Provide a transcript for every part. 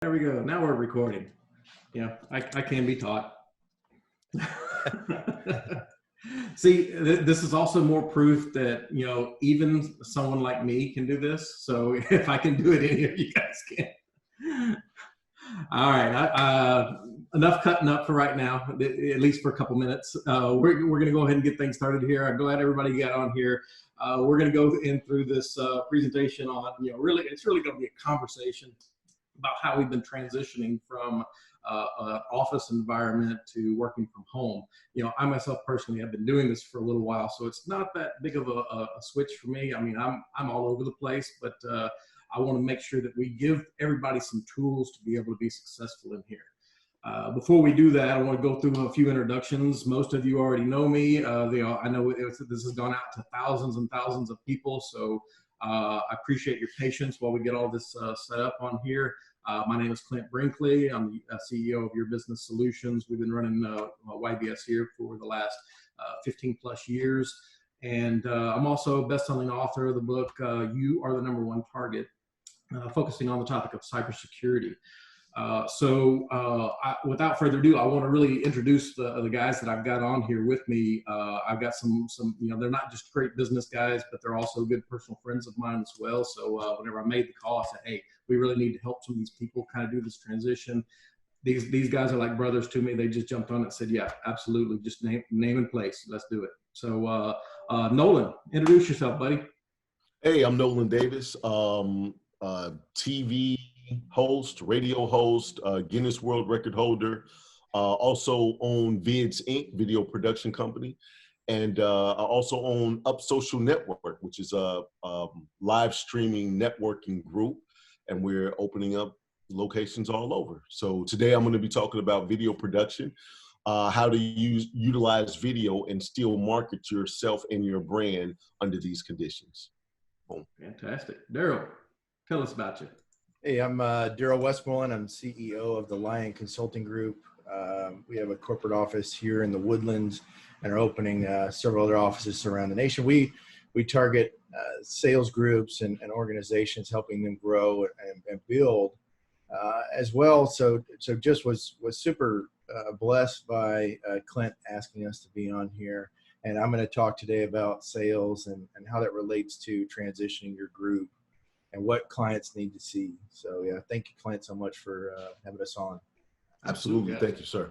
There we go. Now we're recording. Yeah, I can be taught. See, this is also more proof that, even someone like me can do this. So if I can do it, any of you guys can. All right. Enough cutting up for right now, at least for a couple minutes. We're going to go ahead and get things started here. I'm glad everybody got on here. We're going to go in through this presentation on, it's really going to be a conversation about how we've been transitioning from an office environment to working from home. I myself personally have been doing this for a little while, so it's not that big of a switch for me. I mean, I'm all over the place, but I want to make sure that we give everybody some tools to be able to be successful in here. Before we do that, I want to go through a few introductions. Most of you already know me. I know this has gone out to thousands and thousands of people, so I appreciate your patience while we get all this set up on here. My name is Clint Brinkley. I'm the CEO of Your Business Solutions. We've been running YBS here for the last 15 plus years. And I'm also a best-selling author of the book, You Are the Number One Target, focusing on the topic of cybersecurity. Without further ado, I want to really introduce the guys that I've got on here with me. I've got some, they're not just great business guys, but they're also good personal friends of mine as well. So whenever I made the call, I said, hey, we really need to help some of these people kind of do this transition. These guys are like brothers to me. They just jumped on it and said, yeah, absolutely. Just name and place. Let's do it. So Nolan, introduce yourself, buddy. Hey, I'm Nolan Davis, TV host, radio host, Guinness World Record holder, also own Vids Inc., video production company. And I also own Up Social Network, which is a live streaming networking group. And we're opening up locations all over. So today I'm going to be talking about video production, how to utilize video and still market yourself and your brand under these conditions. Boom. Fantastic. Daryl, tell us about you. Hey, I'm Daryl Westmoreland. I'm CEO of the Lion Consulting Group. We have a corporate office here in the Woodlands and are opening several other offices around the nation. We target sales groups and organizations, helping them grow and build as well. So just was super blessed by Clint asking us to be on here. And I'm going to talk today about sales and how that relates to transitioning your group and what clients need to see. So yeah, thank you, Clint, so much for having us on. Absolutely. Thank you, sir.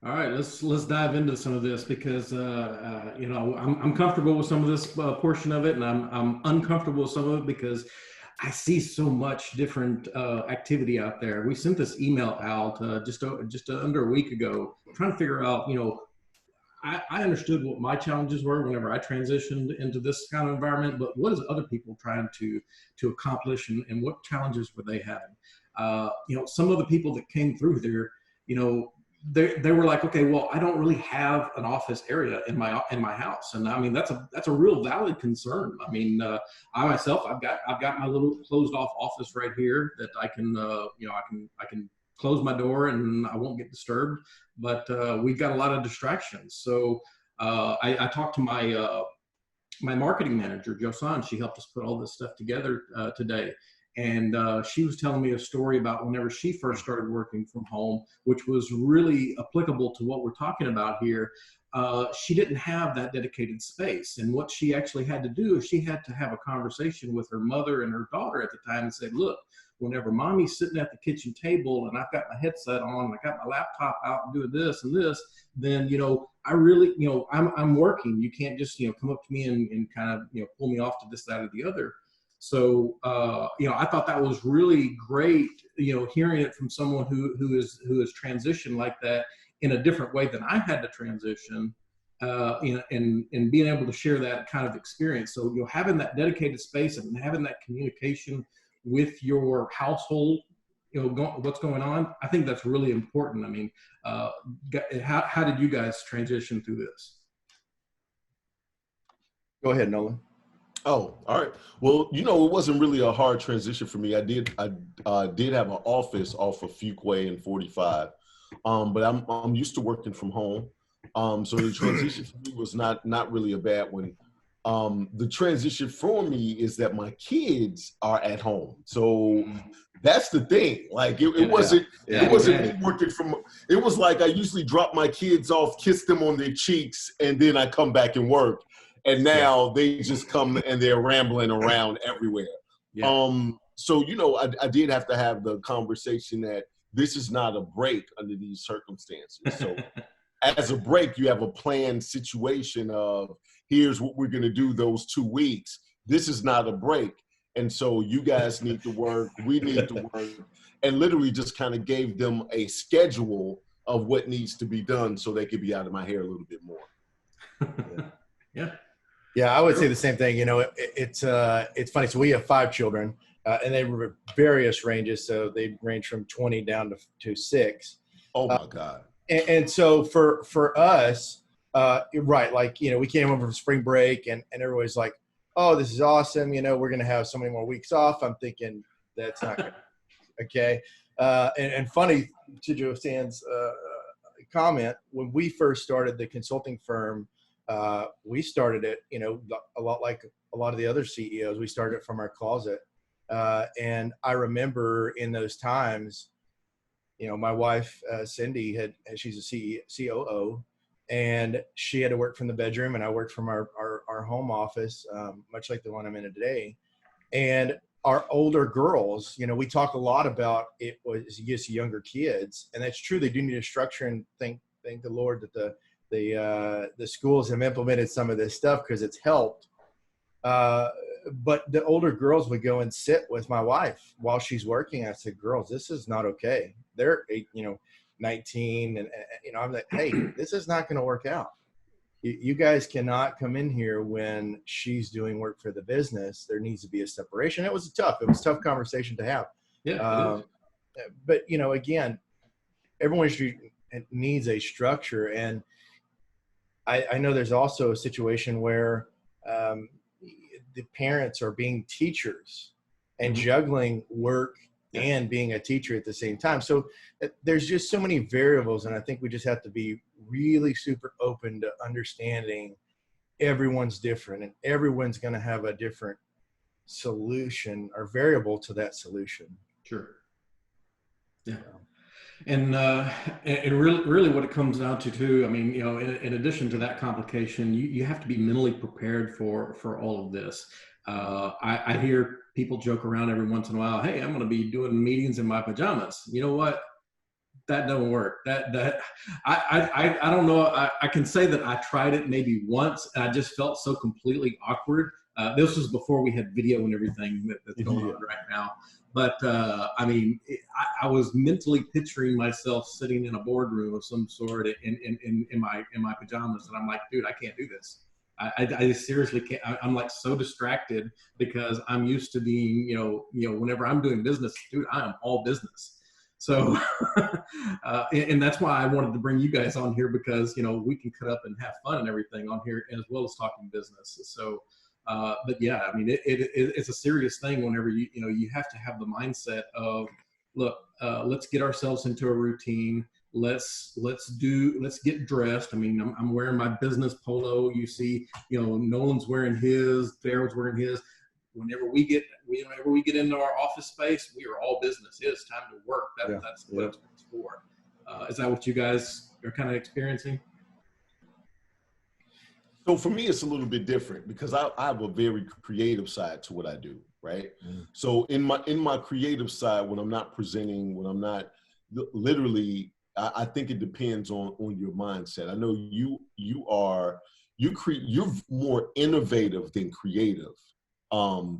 All right, let's dive into some of this because I'm comfortable with some of this portion of it, and I'm uncomfortable with some of it because I see so much different activity out there. We sent this email out just under a week ago, trying to figure out, I understood what my challenges were whenever I transitioned into this kind of environment, but what is other people trying to accomplish, and what challenges were they having? Some of the people that came through there, they were like, okay, well, I don't really have an office area in my house, and I mean that's a real valid concern. I mean, I myself, I've got my little closed off office right here that I can I can close my door and I won't get disturbed, but we've got a lot of distractions. So I talked to my marketing manager, Josan. She helped us put all this stuff together today. And she was telling me a story about whenever she first started working from home, which was really applicable to what we're talking about here. She didn't have that dedicated space. And what she actually had to do is she had to have a conversation with her mother and her daughter at the time and say, look, whenever mommy's sitting at the kitchen table and I've got my headset on, and I got my laptop out and doing this and this, then, I really, I'm working. You can't just, come up to me and kind of, pull me off to this, that, or the other. So, I thought that was really great, hearing it from someone who is transitioned like that in a different way than I had to transition, and being able to share that kind of experience. So, having that dedicated space and having that communication with your household, what's going on, I think that's really important. I mean, how did you guys transition through this? Go ahead, Nolan. Oh, all right. Well, it wasn't really a hard transition for me. I did have an office off of Fuquay and 45, but I'm used to working from home. So the transition for me was not really a bad one. The transition for me is that my kids are at home. So That's the thing. Like it wasn't me working from. It was like I usually drop my kids off, kiss them on their cheeks, and then I come back and work. And now they just come and they're rambling around everywhere. Yeah. So I did have to have the conversation that this is not a break under these circumstances. So as a break, you have a planned situation of here's what we're going to do those 2 weeks. This is not a break. And so you guys need to work, we need to work, and literally just kind of gave them a schedule of what needs to be done so they could be out of my hair a little bit more. Yeah, I would say the same thing. It's funny. So we have 5 children, and they were various ranges. So they range from 20 down to 6. Oh my God. And so for us, right, like, we came over from spring break and everybody's like, oh, this is awesome. We're going to have so many more weeks off. I'm thinking that's not good. Okay. And funny to Joe Stan's comment, when we first started the consulting firm, we started it, a lot like a lot of the other CEOs. We started it from our closet. And I remember in those times, my wife, Cindy, she's a COO, and she had to work from the bedroom, and I worked from our home office, much like the one I'm in today. And our older girls, we talk a lot about it was just younger kids, and that's true. They do need a structure, and thank the Lord that the schools have implemented some of this stuff because it's helped. But the older girls would go and sit with my wife while she's working. I said, girls, this is not okay. They're 19. And I'm like, hey, this is not going to work out. You guys cannot come in here when she's doing work for the business. There needs to be a separation. It was a tough conversation to have. Yeah. But, again, everyone needs a structure. And I know there's also a situation where the parents are being teachers and juggling work and being a teacher at the same time. So there's just so many variables. And I think we just have to be really super open to understanding everyone's different and everyone's going to have a different solution or variable to that solution. Sure. Yeah. And really what it comes down to too, I mean, in addition to that complication, you have to be mentally prepared for all of this. I hear people joke around every once in a while, hey, I'm going to be doing meetings in my pajamas. You know what? That doesn't work. I don't know. I can say that I tried it maybe once and I just felt so completely awkward. This was before we had video and everything that's going on right now. But I mean, I was mentally picturing myself sitting in a boardroom of some sort in my pajamas, and I'm like, dude, I can't do this. I seriously can't. I'm like so distracted because I'm used to being, whenever I'm doing business, dude, I am all business. So, and that's why I wanted to bring you guys on here because, we can cut up and have fun and everything on here as well as talking business. So, but yeah, I mean, it's a serious thing whenever you have to have the mindset of, look, let's get ourselves into a routine. Let's get dressed. I mean, I'm wearing my business polo. You see, Nolan's wearing his, Daryl's wearing his. Whenever we get into our office space, we are all business. It is time to work. That's what it's for. Is that what you guys are kind of experiencing? So for me, it's a little bit different because I have a very creative side to what I do, right? So in my creative side, when I'm not presenting, when I'm not literally, I think it depends on your mindset. I know you're more innovative than creative,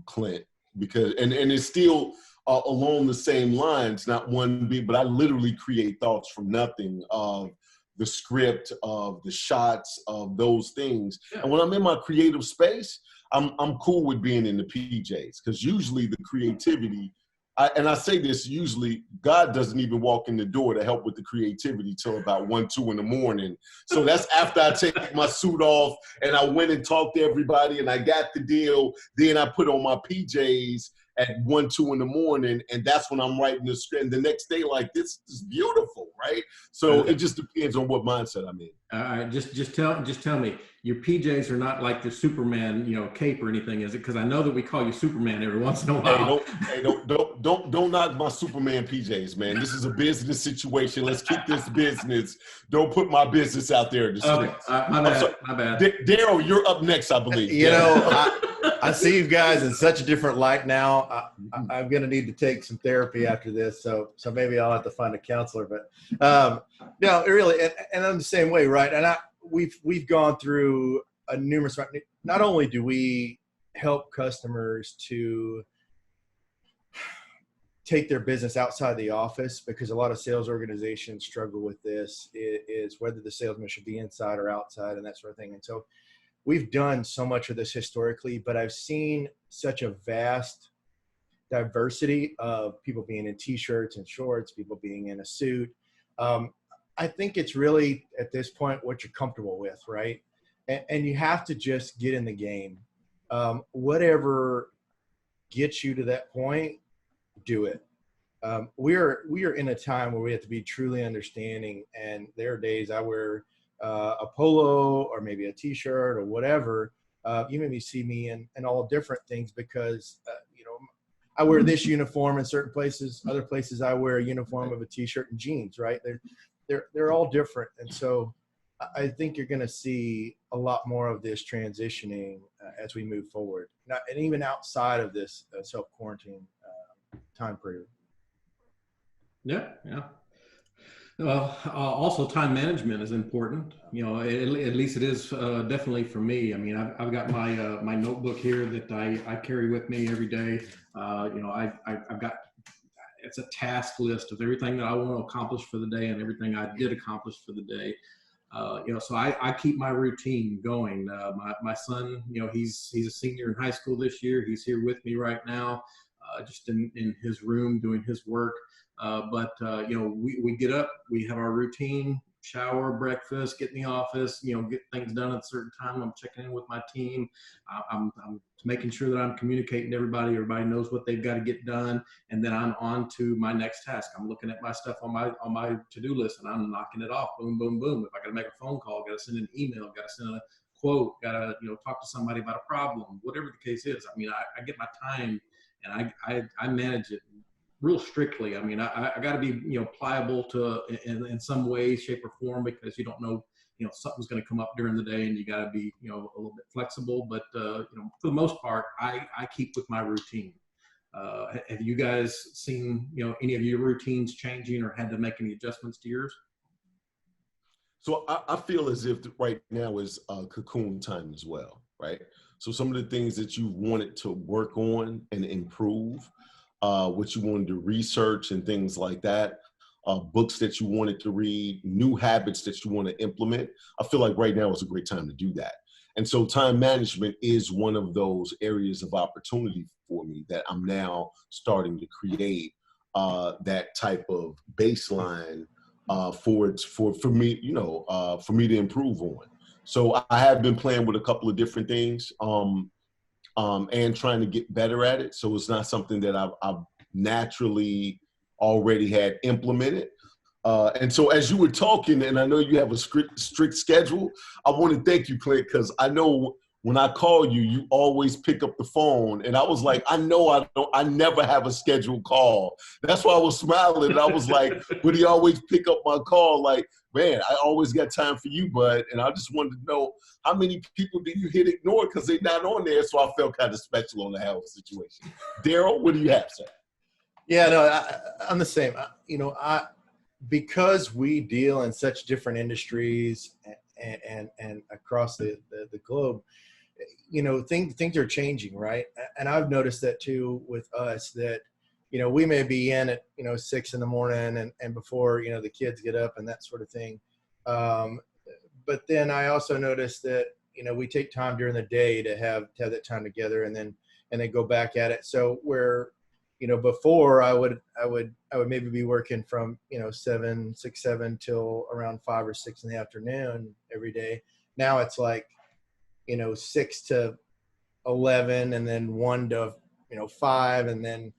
Clint, because and it's still along the same lines, not one big, but I literally create thoughts from nothing of the script, of the shots, of those things. Yeah. And when I'm in my creative space, I'm cool with being in the PJs because usually the creativity, I say this, usually God doesn't even walk in the door to help with the creativity till about 1, 2 in the morning. So that's after I take my suit off and I went and talked to everybody and I got the deal. Then I put on my PJs at 1, 2 in the morning, and that's when I'm writing the script. And the next day, like, this is beautiful, right? So it just depends on what mindset I'm in. All right, just tell me, your PJs are not like the Superman, cape or anything, is it? Because I know that we call you Superman every once in a while. Don't knock my Superman PJs, man. This is a business situation. Let's keep this business. Don't put my business out there in the streets. Okay, my bad. Daryl, you're up next, I believe. I see you guys in such a different light now. I'm going to need to take some therapy after this, so maybe I'll have to find a counselor. But no, really, and I'm the same way, right? And we've gone through a numerous. Not only do we help customers to take their business outside the office, because a lot of sales organizations struggle with this, is whether the salesman should be inside or outside and that sort of thing. And so we've done so much of this historically, but I've seen such a vast diversity of people being in t-shirts and shorts, people being in a suit. I think it's really at this point what you're comfortable with, right? And you have to just get in the game. Whatever gets you to that point, do it. We are in a time where we have to be truly understanding, and there are days I wear a polo or maybe a t-shirt or whatever. You maybe see me in all different things because I wear this uniform in certain places. Other places I wear a uniform of a t-shirt and jeans, right? They're all different. And so I think you're going to see a lot more of this transitioning as we move forward, and even outside of this self-quarantine time period. Yeah. Well, also time management is important. At least it is definitely for me. I mean, I've got my notebook here that I carry with me every day. I've got, it's a task list of everything that I want to accomplish for the day and everything I did accomplish for the day. So I keep my routine going. My son, he's a senior in high school this year. He's here with me right now, just in his room doing his work. We get up, we have our routine, shower, breakfast, get in the office, get things done at a certain time. I'm checking in with my team. I'm making sure that I'm communicating to everybody. Everybody knows what they've got to get done. And then I'm on to my next task. I'm looking at my stuff on my to-do list and I'm knocking it off. Boom, boom, boom. If I got to make a phone call, got to send an email, got to send a quote, got to, talk to somebody about a problem, whatever the case is. I mean, I get my time and I manage it real strictly. I mean, I got to be, pliable to in some way, shape, or form, because you don't know, something's going to come up during the day, and you got to be, a little bit flexible. But for the most part, I keep with my routine. Have you guys seen, any of your routines changing or had to make any adjustments to yours? So I feel as if right now is cocoon time as well, right? So some of the things that you wanted to work on and improve, what you wanted to research and things like that, books that you wanted to read, new habits that you want to implement. I feel like right now is a great time to do that. And so time management is one of those areas of opportunity for me that I'm now starting to create that type of baseline for me, for me to improve on. So I have been playing with a couple of different things. And trying to get better at it. So it's not something that I've naturally already had implemented. And so as you were talking, and I know you have a strict schedule, I want to thank you, Clint, because I know when I call you, you always pick up the phone. And I was like, I never have a scheduled call. That's why I was smiling. And I was like, would he always pick up my call? Like, man, I always got time for you, bud. And I just wanted to know, how many people did you hit ignore because they're not on there? So I felt kind of special on the health situation. Daryl, what do you have, sir? Yeah, no, I'm the same. Because we deal in such different industries and across the globe, things are changing, right? And I've noticed that too with us, that we may be in at 6 a.m. and before the kids get up and that sort of thing. But then I also noticed that we take time during the day to have that time together, and then go back at it. So where before I would maybe be working from 6, 7 till around 5 or 6 in the afternoon every day. Now it's like 6 to 11 and then 1 to 5 and then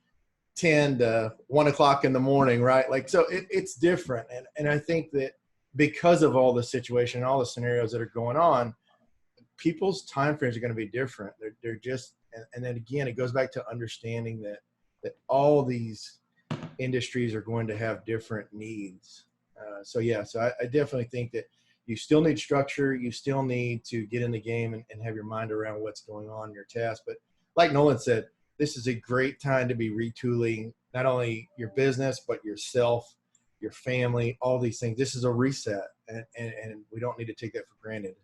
10 to 1 o'clock in the morning, right? Like, so it's different. And I think that because of all the situation, all the scenarios that are going on, people's time frames are going to be different. They're just, and then again, it goes back to understanding that all these industries are going to have different needs. So I definitely think that you still need structure. You still need to get in the game and have your mind around what's going on in your task. But like Nolan said, this is a great time to be retooling not only your business, but yourself, your family, all these things. This is a reset, and we don't need to take that for granted.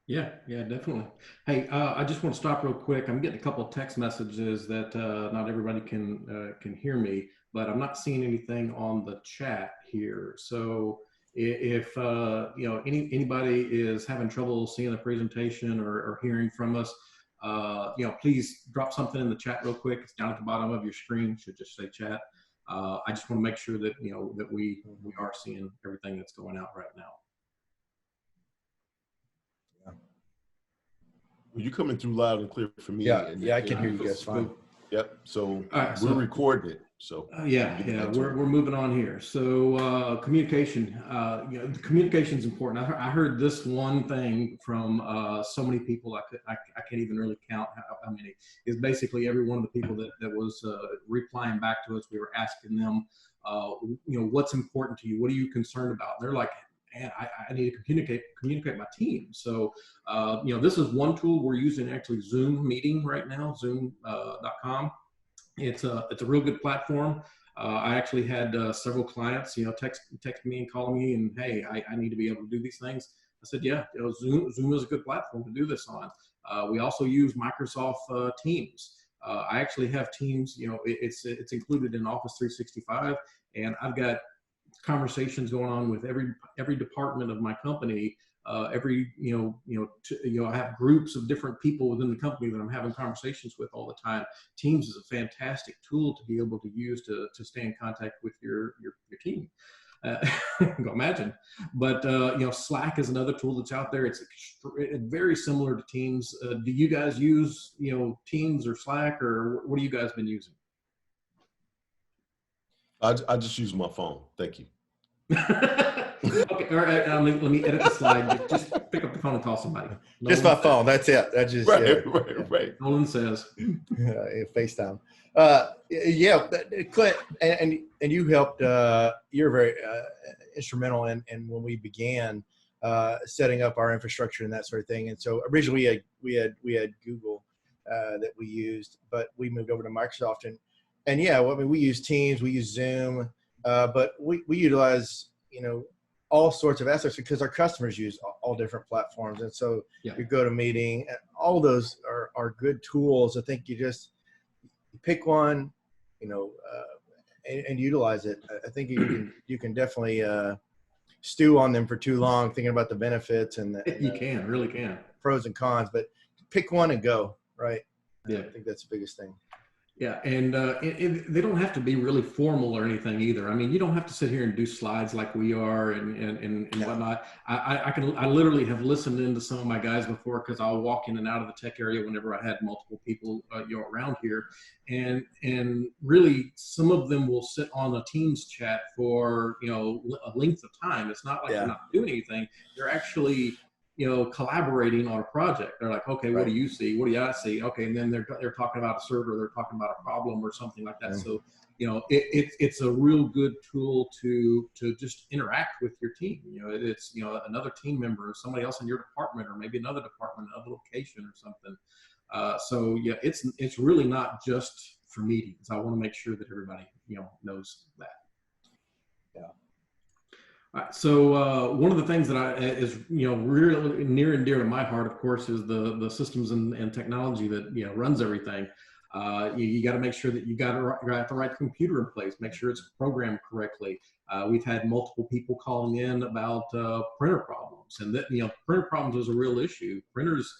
Yeah, definitely. Hey, I just want to stop real quick. I'm getting a couple of text messages that not everybody can hear me, but I'm not seeing anything on the chat here. So if anybody is having trouble seeing the presentation or hearing from us, please drop something in the chat real quick. It's down at the bottom of your screen. It should just say chat. I just want to make sure that that we are seeing everything that's going out right now. You're coming through loud and clear for me. I can hear you guys fine. Yep. So right, we're recording it. So we're moving on here. So communication, the communication is important. I heard this one thing from so many people. I can't even really count how many. Is basically every one of the people that was replying back to us. We were asking them, what's important to you? What are you concerned about? And they're like, man, I need to communicate my team. So, this is one tool we're using, actually Zoom meeting right now, zoom.com. It's a real good platform. I actually had several clients, text me and call me and, hey, I need to be able to do these things. I said, yeah, Zoom is a good platform to do this on. We also use Microsoft Teams. I actually have Teams, it's included in Office 365, and I've got conversations going on with every department of my company. I have groups of different people within the company that I'm having conversations with all the time. Teams is a fantastic tool to be able to use to stay in contact with your team. Go imagine. But Slack is another tool that's out there. It's very similar to Teams. Do you guys use Teams or Slack, or what have you guys been using? I just use my phone. Thank you. Okay, all right. Let me edit the slide. Just pick up the phone and call somebody. Just my phone. That's it. That's just right. Nolan says. FaceTime. Clint, and you helped. You're very instrumental in when we began setting up our infrastructure and that sort of thing. And so originally we had Google that we used, but we moved over to Microsoft and we use Teams, we use Zoom, but we utilize all sorts of aspects because our customers use all different platforms. And so your GoToMeeting, all those are good tools. I think you pick one, and utilize it. I think you can definitely stew on them for too long, thinking about the benefits and really can pros and cons, but pick one and go, right? Yeah. I think that's the biggest thing. Yeah, and they don't have to be really formal or anything either. I mean, you don't have to sit here and do slides like we are and whatnot. I literally have listened into some of my guys before because I'll walk in and out of the tech area whenever I had multiple people around here, and really some of them will sit on a Teams chat for a length of time. It's not like they're not doing anything. They're actually collaborating on a project. They're like, okay, what do you see? What do I see? Okay. And then they're talking about a server, they're talking about a problem or something like that. Yeah. So, it's a real good tool to just interact with your team. It's, another team member, or somebody else in your department, or maybe another department, another location or something. So yeah, it's really not just for meetings. I want to make sure that everybody, knows that. Yeah. All right, so one of the things that is really near and dear to my heart, of course, is the systems and technology that runs everything. You got to make sure that you got the right computer in place. Make sure it's programmed correctly. We've had multiple people calling in about printer problems, and that printer problems is a real issue. Printers,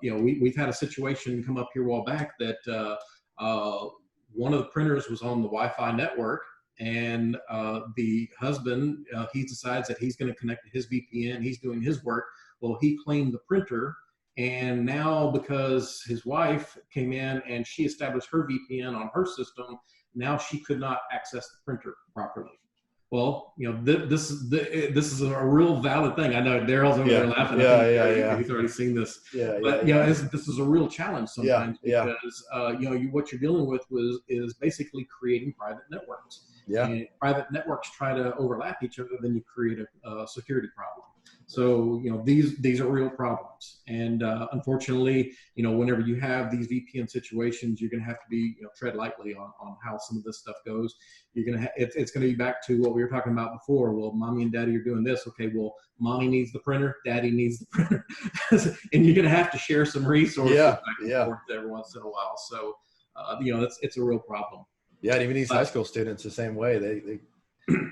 we've had a situation come up here a while back that one of the printers was on the Wi-Fi network. And the husband, he decides that he's going to connect to his VPN. He's doing his work. Well, he claimed the printer, And now because his wife came in and she established her VPN on her system, now she could not access the printer properly. Well, this is a real valid thing. I know Daryl's over there laughing. He's already seen this. This is a real challenge sometimes because what you're dealing with is basically creating private networks. And private networks try to overlap each other, then you create a security problem. So these are real problems, and unfortunately, whenever you have these VPN situations, you're going to have to be tread lightly on how some of this stuff goes. You're going to it's going to be back to what we were talking about before. Well, mommy and daddy are doing this. Okay, well, mommy needs the printer, daddy needs the printer, and you're going to have to share some resources back and forth every once in a while. So it's a real problem. Yeah, and even these high school students the same way.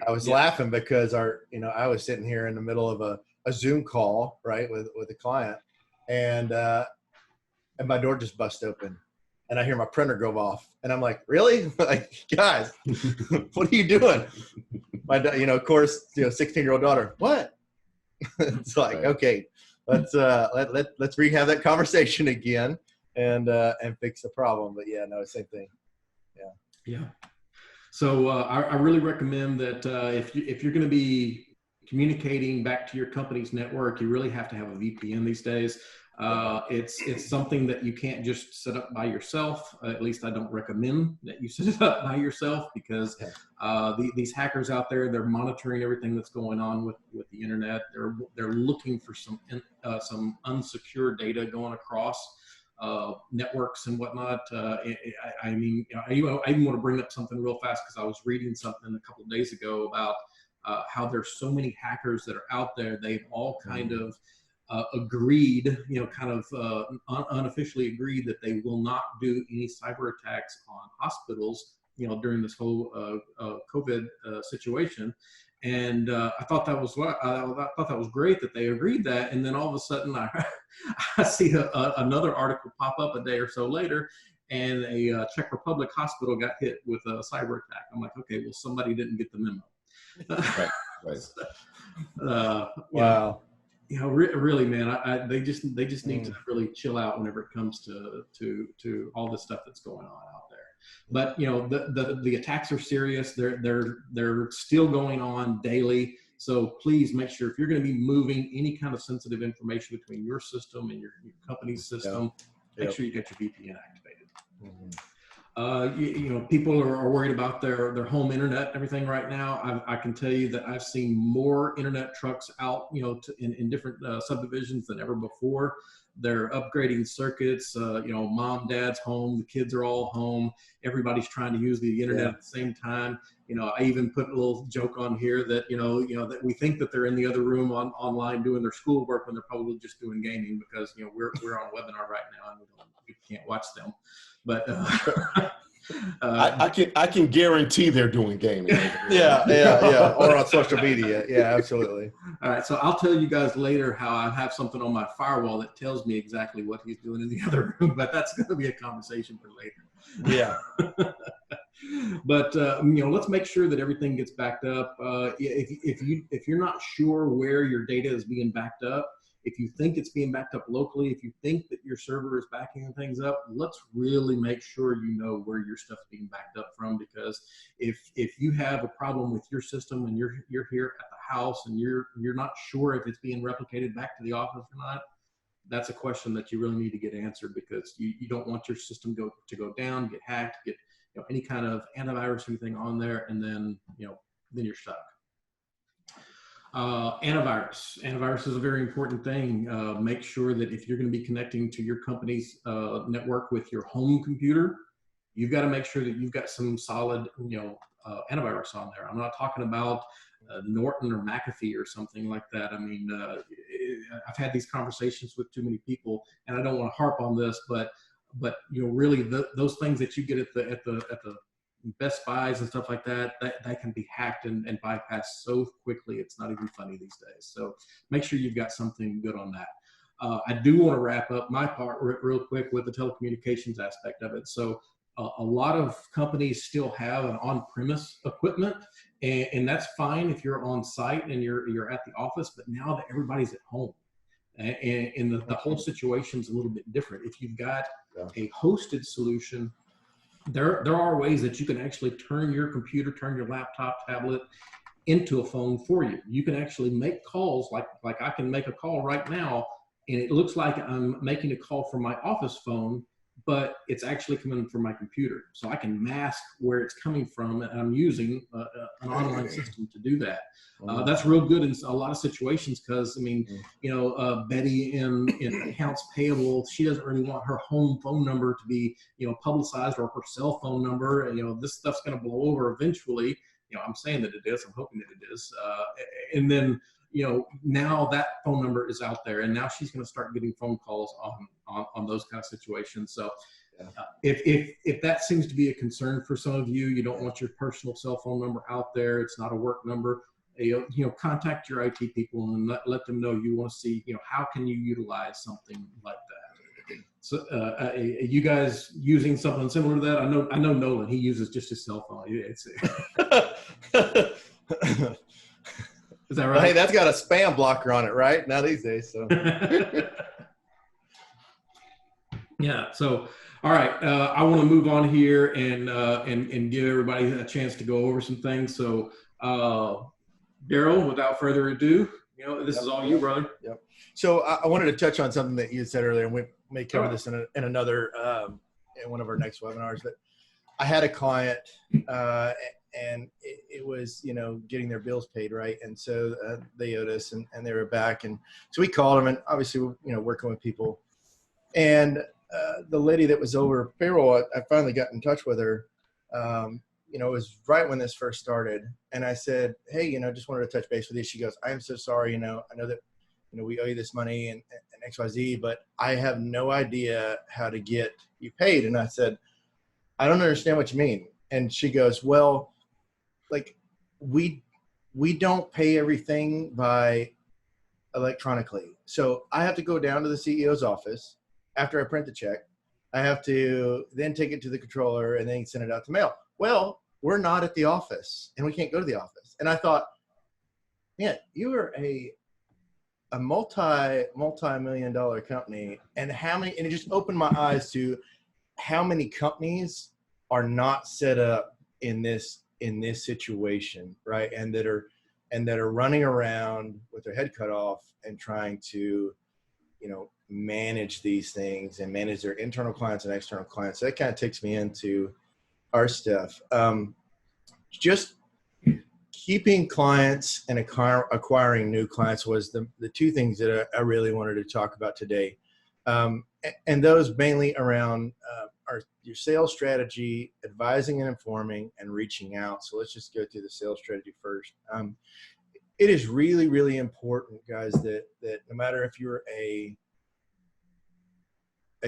I was laughing because I was sitting here in the middle of a Zoom call, right, with a client, and my door just bust open, and I hear my printer go off, and I'm like, really? Like, guys, what are you doing? My, of course, 16-year-old daughter, what? It's like, okay, let's rehab that conversation again and fix the problem. But same thing. Yeah. So I really recommend that if you're going to be communicating back to your company's network, you really have to have a VPN these days. It's something that you can't just set up by yourself. At least I don't recommend that you set it up by yourself, because these hackers out there, they're monitoring everything that's going on with the internet. They're looking for some unsecure data going across networks and whatnot. I even want to bring up something real fast, because I was reading something a couple of days ago about how there's so many hackers that are out there. They've all kind of agreed, unofficially agreed that they will not do any cyber attacks on hospitals, during this whole COVID situation. And I thought that was great that they agreed that. And then all of a sudden, I see another article pop up a day or so later, and a Czech Republic hospital got hit with a cyber attack. I'm like, okay, well, somebody didn't get the memo. Right. Wow. Really, man, they just need to really chill out whenever it comes to all this stuff that's going on out there. But the attacks are serious. They're still going on daily. So please make sure, if you're going to be moving any kind of sensitive information between your system and your company's system, make sure you get your VPN activated. People are worried about their home internet and everything right now. I can tell you that I've seen more internet trucks out, in different subdivisions than ever before. They're upgrading circuits. Mom, dad's home, the kids are all home. Everybody's trying to use the internet at the same time. I even put a little joke on here that that we think that they're in the other room online doing their schoolwork when they're probably just doing gaming, because we're on a webinar right now and we can't watch them. But I can guarantee they're doing gaming. Or on social media. Yeah, absolutely. All right, so I'll tell you guys later how I have something on my firewall that tells me exactly what he's doing in the other room, but that's going to be a conversation for later. Yeah. But let's make sure that everything gets backed up. If you're not sure where your data is being backed up, if you think it's being backed up locally, if you think that your server is backing things up, let's really make sure you know where your stuff's being backed up from. Because if you have a problem with your system and you're here at the house and you're not sure if it's being replicated back to the office or not, that's a question that you really need to get answered, because you don't want your system to go down, get hacked, get any kind of antivirus or anything on there, and then you're stuck. Antivirus is a very important thing. Make sure that if you're going to be connecting to your company's network with your home computer, you've got to make sure that you've got some solid antivirus on there. I'm not talking about Norton or McAfee or something like that. I mean, I've had these conversations with too many people, and I don't want to harp on this, but really those things that you get at the Best Buys and stuff like that can be hacked and bypassed so quickly, it's not even funny these days. So make sure you've got something good on that. I do want to wrap up my part real quick with the telecommunications aspect of it. So a lot of companies still have an on-premise equipment, and that's fine if you're on site and you're at the office, but now that everybody's at home, And the whole situation's a little bit different. If you've got Yeah. a hosted solution, there are ways that you can actually turn your computer, turn your laptop, tablet into a phone for you. You can actually make calls like I can make a call right now, and it looks like I'm making a call from my office phone, but it's actually coming from my computer. So I can mask where it's coming from, and I'm using an online system to do that. That's real good in a lot of situations because, I mean, Betty in accounts payable, she doesn't really want her home phone number to be, publicized, or her cell phone number. And, this stuff's going to blow over eventually. I'm saying that it is. I'm hoping that it is. And then, now that phone number is out there, and now she's going to start getting phone calls on those kind of situations. So, if that seems to be a concern for some of you, you don't want your personal cell phone number out there. It's not a work number. Contact your IT people and let them know you want to see, how can you utilize something like that. So, you guys using something similar to that? I know Nolan, he uses just his cell phone. Is that right? Hey, that's got a spam blocker on it, right? Now these days. So. Yeah. So, all right. I want to move on here and give everybody a chance to go over some things. So, Daryl, without further ado, this is all you, brother. Yep. So I wanted to touch on something that you said earlier, and we may cover this in another in one of our next webinars. But I had a client, and it was getting their bills paid, right? And so they owed us, and they were back, and so we called them, and obviously working with people, and the lady that was over payroll, I finally got in touch with her. It was right when this first started, and I said, hey, just wanted to touch base with you. She goes, I am so sorry. I know that, we owe you this money and XYZ, but I have no idea how to get you paid. And I said, I don't understand what you mean. And she goes, well, like we don't pay everything by electronically. So I have to go down to the CEO's office after I print the check. I have to then take it to the controller and then send it out to mail. Well, we're not at the office and we can't go to the office. And I thought, man, you are a multi-million-dollar company, and and it just opened my eyes to how many companies are not set up in this situation, right? And that are running around with their head cut off and trying to, manage these things and manage their internal clients and external clients. So that kind of takes me into our stuff. Just keeping clients and acquiring new clients was the two things that I really wanted to talk about today. And those mainly around your sales strategy, advising and informing, and reaching out. So let's just go through the sales strategy first. It is really, really important, guys, that no matter if you're a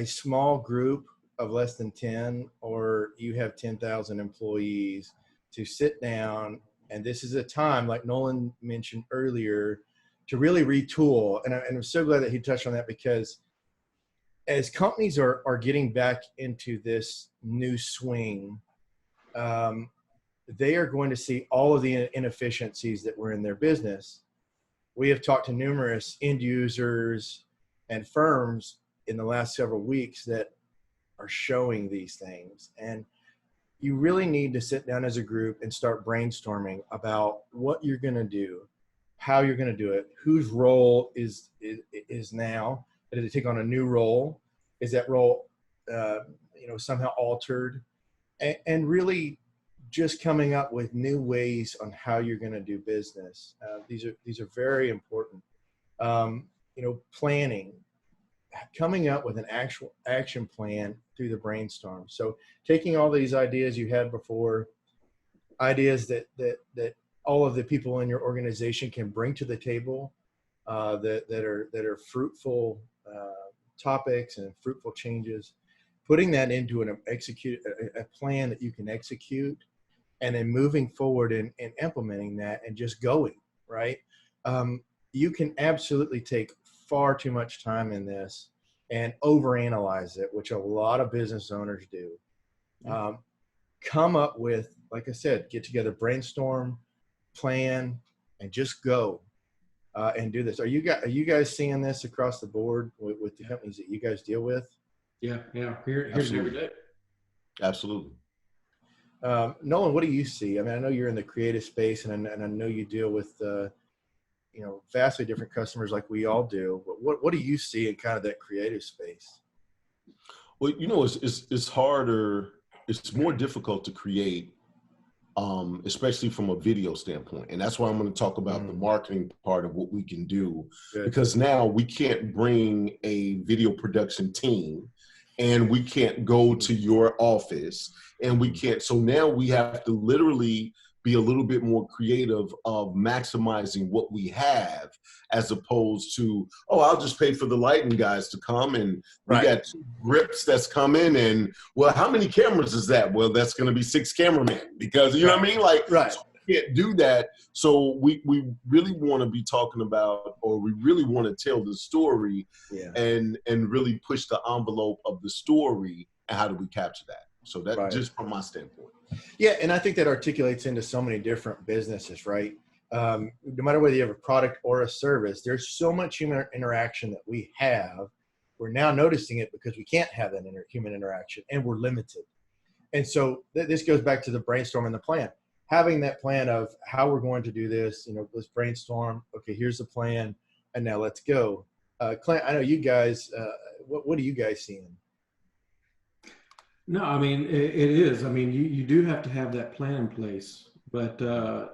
small group of less than 10 or you have 10,000 employees, to sit down, and this is a time, like Nolan mentioned earlier, to really retool. And I'm so glad that he touched on that, because as companies are getting back into this new swing, they are going to see all of the inefficiencies that were in their business. We have talked to numerous end users and firms in the last several weeks that are showing these things. And you really need to sit down as a group and start brainstorming about what you're going to do, how you're going to do it, whose role is now. Did it take on a new role? Is that role, somehow altered? And really just coming up with new ways on how you're going to do business. These are very important. Planning, coming up with an actual action plan through the brainstorm. So taking all these ideas you had before, ideas that all of the people in your organization can bring to the table, that are fruitful topics and fruitful changes, putting that into a plan that you can execute, and then moving forward and implementing that and just going, right? You can absolutely take far too much time in this and overanalyze it, which a lot of business owners do. Come up with, like I said, get together, brainstorm, plan, and just go. and do this. Are you guys seeing this across the board with the companies that you guys deal with? Yeah. Here's every day. Absolutely. Nolan, what do you see? I mean, I know you're in the creative space, and I know you deal with vastly different customers like we all do. But what do you see in kind of that creative space? Well, it's harder. It's more difficult to create, especially from a video standpoint. And that's why I'm going to talk about the marketing part of what we can do. Good. Because now we can't bring a video production team, and we can't go to your office, and we can't. So now we have to literally be a little bit more creative of maximizing what we have, as opposed to, oh, I'll just pay for the lighting guys to come, and we got 2 grips that's coming, and well, how many cameras is that? Well, that's going to be 6 cameramen, because you know what I mean? Like, so we can't do that. So we really want to be talking about, or we really want to tell the story, and really push the envelope of the story, and how do we capture that? So that just from my standpoint. Yeah, and I think that articulates into so many different businesses, right? No matter whether you have a product or a service, there's so much human interaction that we have. We're now noticing it because we can't have that human interaction, and we're limited. And so this goes back to the brainstorm and the plan. Having that plan of how we're going to do this, let's brainstorm. Okay, here's the plan, and now let's go. Clint, I know you guys, what are you guys seeing? No, I mean, it is. I mean, you do have to have that plan in place, but, I'm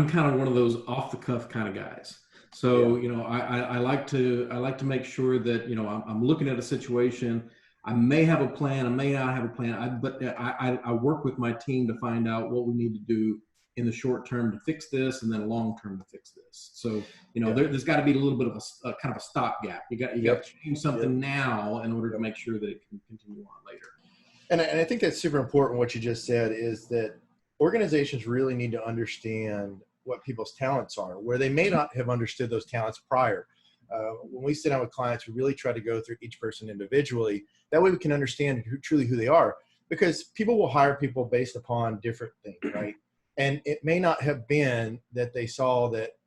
kind of one of those off the cuff kind of guys. So, I like to make sure that, I'm looking at a situation. I may have a plan, I may not have a plan, but I work with my team to find out what we need to do in the short term to fix this, and then long term to fix this. So, there's got to be a little bit of a kind of a stopgap. You got to change something now in order to make sure that it can continue on later. And I think that's super important. What you just said is that organizations really need to understand what people's talents are, where they may not have understood those talents prior. When we sit down with clients, we really try to go through each person individually. That way we can understand truly who they are, because people will hire people based upon different things, right? And it may not have been that they saw that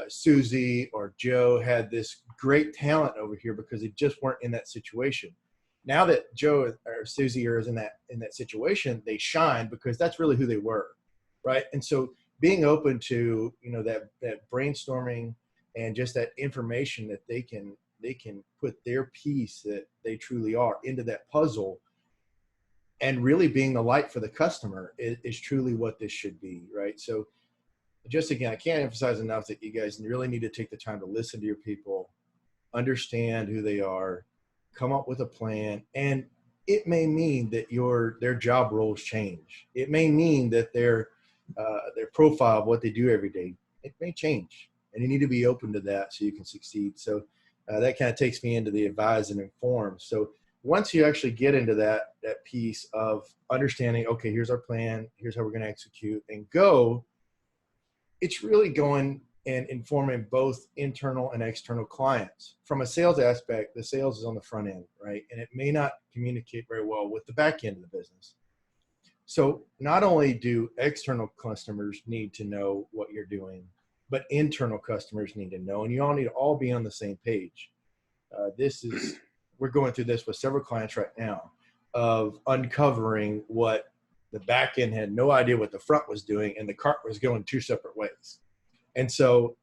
Susie or Joe had this great talent over here because they just weren't in that situation. Now that Joe or Susie is in that situation, they shine because that's really who they were, right? And so being open to that brainstorming and just that information that they can put their piece that they truly are into that puzzle, and really being the light for the customer is truly what this should be, right? So just again, I can't emphasize enough that you guys really need to take the time to listen to your people, understand who they are, come up with a plan. And it may mean that their job roles change. It may mean that their profile of what they do every day, it may change, and you need to be open to that so you can succeed. So that kind of takes me into the advise and inform. So once you actually get into that piece of understanding, okay, here's our plan, here's how we're going to execute and go, it's really going and informing both internal and external clients. From a sales aspect, the sales is on the front end, right? And it may not communicate very well with the back end of the business. So not only do external customers need to know what you're doing, but internal customers need to know, and you all need to all be on the same page. We're going through this with several clients right now of uncovering what the back end had no idea what the front was doing, and the cart was going 2 separate ways. And so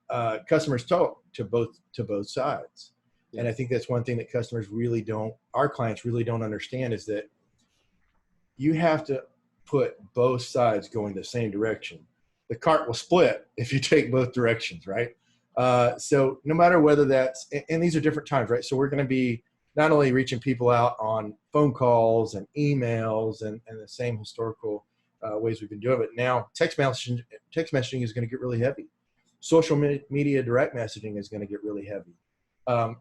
customers talk to both sides. Yeah. And I think that's one thing that our clients really don't understand, is that you have to put both sides going the same direction. The cart will split if you take both directions, right? So no matter whether and these are different times, right? So we're going to be not only reaching people out on phone calls and emails and the same historical ways we've been doing it, but now text messaging is going to get really heavy. Social media direct messaging is going to get really heavy.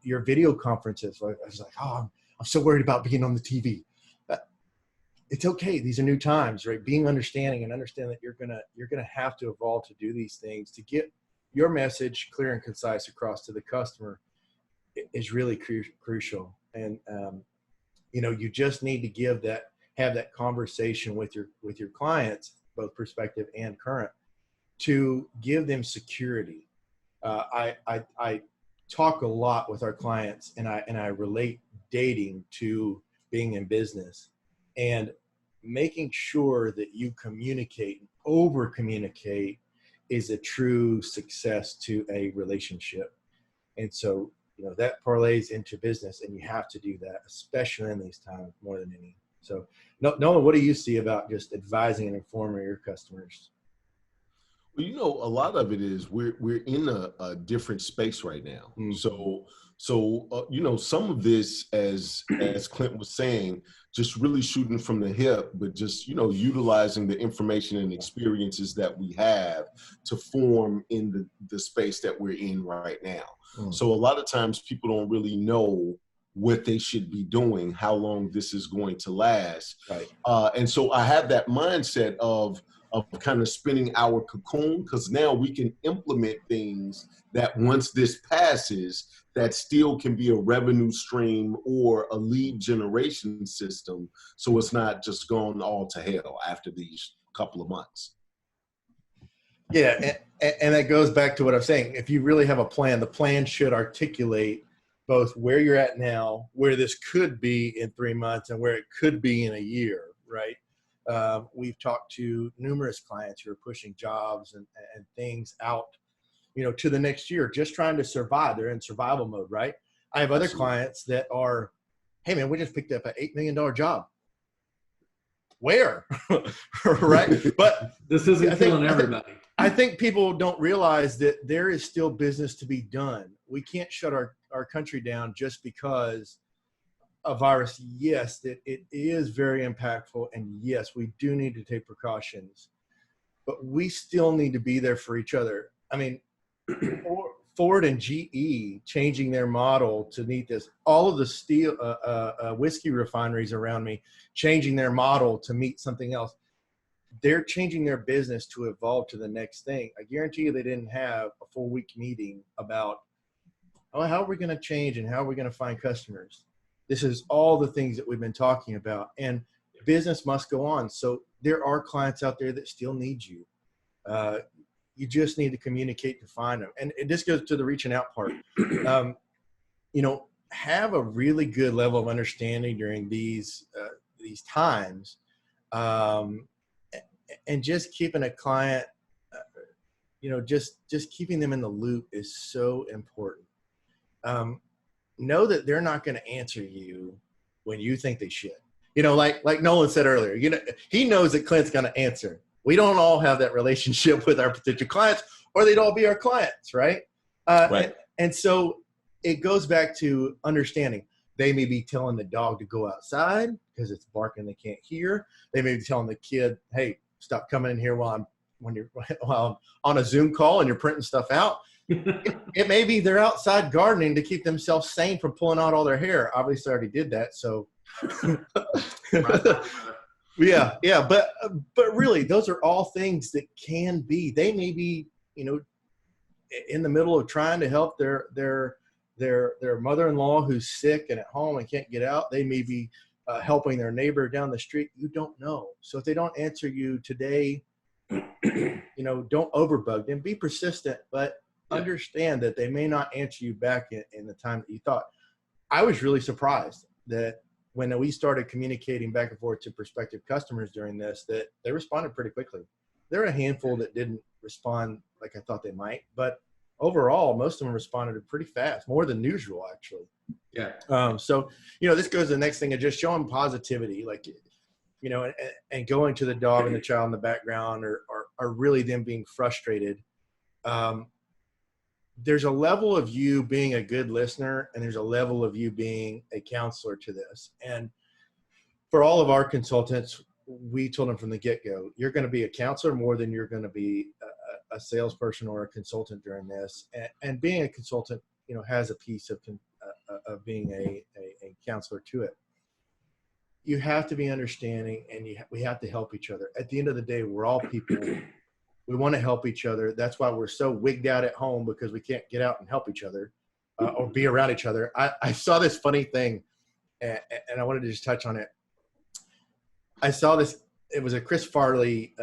Your video conferences, I was like, oh, I'm so worried about being on the TV. It's okay. These are new times, right? Being understanding and understand that you're gonna have to evolve to do these things to get your message clear and concise across to the customer is really crucial. And you just need to have that conversation with your clients, both prospective and current, to give them security. I talk a lot with our clients, and I relate dating to being in business, and making sure that you communicate and over communicate is a true success to a relationship. And so, that parlays into business, and you have to do that, especially in these times more than any. So, Nolan, what do you see about just advising and informing your customers? Well, a lot of it is we're in a different space right now. Mm-hmm. So some of this, as Clint was saying, just really shooting from the hip, but just, utilizing the information and experiences that we have to form in the space that we're in right now. Mm. So a lot of times people don't really know what they should be doing, how long this is going to last. Right. And so I have that mindset of kind of spinning our cocoon, because now we can implement things that once this passes, that still can be a revenue stream or a lead generation system. So it's not just going all to hell after these couple of months. Yeah. And that goes back to what I'm saying. If you really have a plan, the plan should articulate both where you're at now, where this could be in 3 months, and where it could be in a year, right? We've talked to numerous clients who are pushing jobs and things out, to the next year, just trying to survive. They're in survival mode, right? I have other Absolutely. clients that are, hey man, we just picked up an $8 million job. Where? Right? But this isn't killing everybody. I think people don't realize that there is still business to be done. We can't shut our country down just because a virus. Yes, that it is very impactful, and yes, we do need to take precautions, but we still need to be there for each other. I mean, Ford and GE changing their model to meet this. All of the steel whiskey refineries around me changing their model to meet something else. They're changing their business to evolve to the next thing. I guarantee you they didn't have a full week meeting about, how are we going to change and how are we going to find customers? This is all the things that we've been talking about, and business must go on. So there are clients out there that still need you. You just need to communicate to find them. And this goes to the reaching out part. Have a really good level of understanding during these times. And just keeping a client, just keeping them in the loop is so important. Know that they're not going to answer you when you think they should. Like Nolan said earlier, he knows that Clint's going to answer. We don't all have that relationship with our potential clients, or they'd all be our clients, right? Right. And so it goes back to understanding. They may be telling the dog to go outside because it's barking they can't hear. They may be telling the kid, hey, stop coming in here while I'm on a Zoom call and you're printing stuff out. It may be they're outside gardening to keep themselves sane from pulling out all their hair. Obviously, I already did that. So, yeah. But really, those are all things that can be. They may be, in the middle of trying to help their mother-in-law who's sick and at home and can't get out. They may be helping their neighbor down the street. You don't know. So if they don't answer you today, don't overbug them. Be persistent, but understand that they may not answer you back in the time that you thought. I was really surprised that when we started communicating back and forth to prospective customers during this, that they responded pretty quickly. There were a handful that didn't respond like I thought they might, but overall, most of them responded pretty fast, more than usual, actually. Yeah. So, this goes to the next thing of just showing positivity, and going to the dog and the child in the background or really them being frustrated. There's a level of you being a good listener, and there's a level of you being a counselor to this. And for all of our consultants, we told them from the get-go, you're going to be a counselor more than you're going to be a salesperson or a consultant during this. And being a consultant, has a piece of being a counselor to it. You have to be understanding, and we have to help each other. At the end of the day, we're all people. We want to help each other. That's why we're so wigged out at home, because we can't get out and help each other or be around each other. I saw this funny thing, and I wanted to just touch on it. I saw this it was a Chris Farley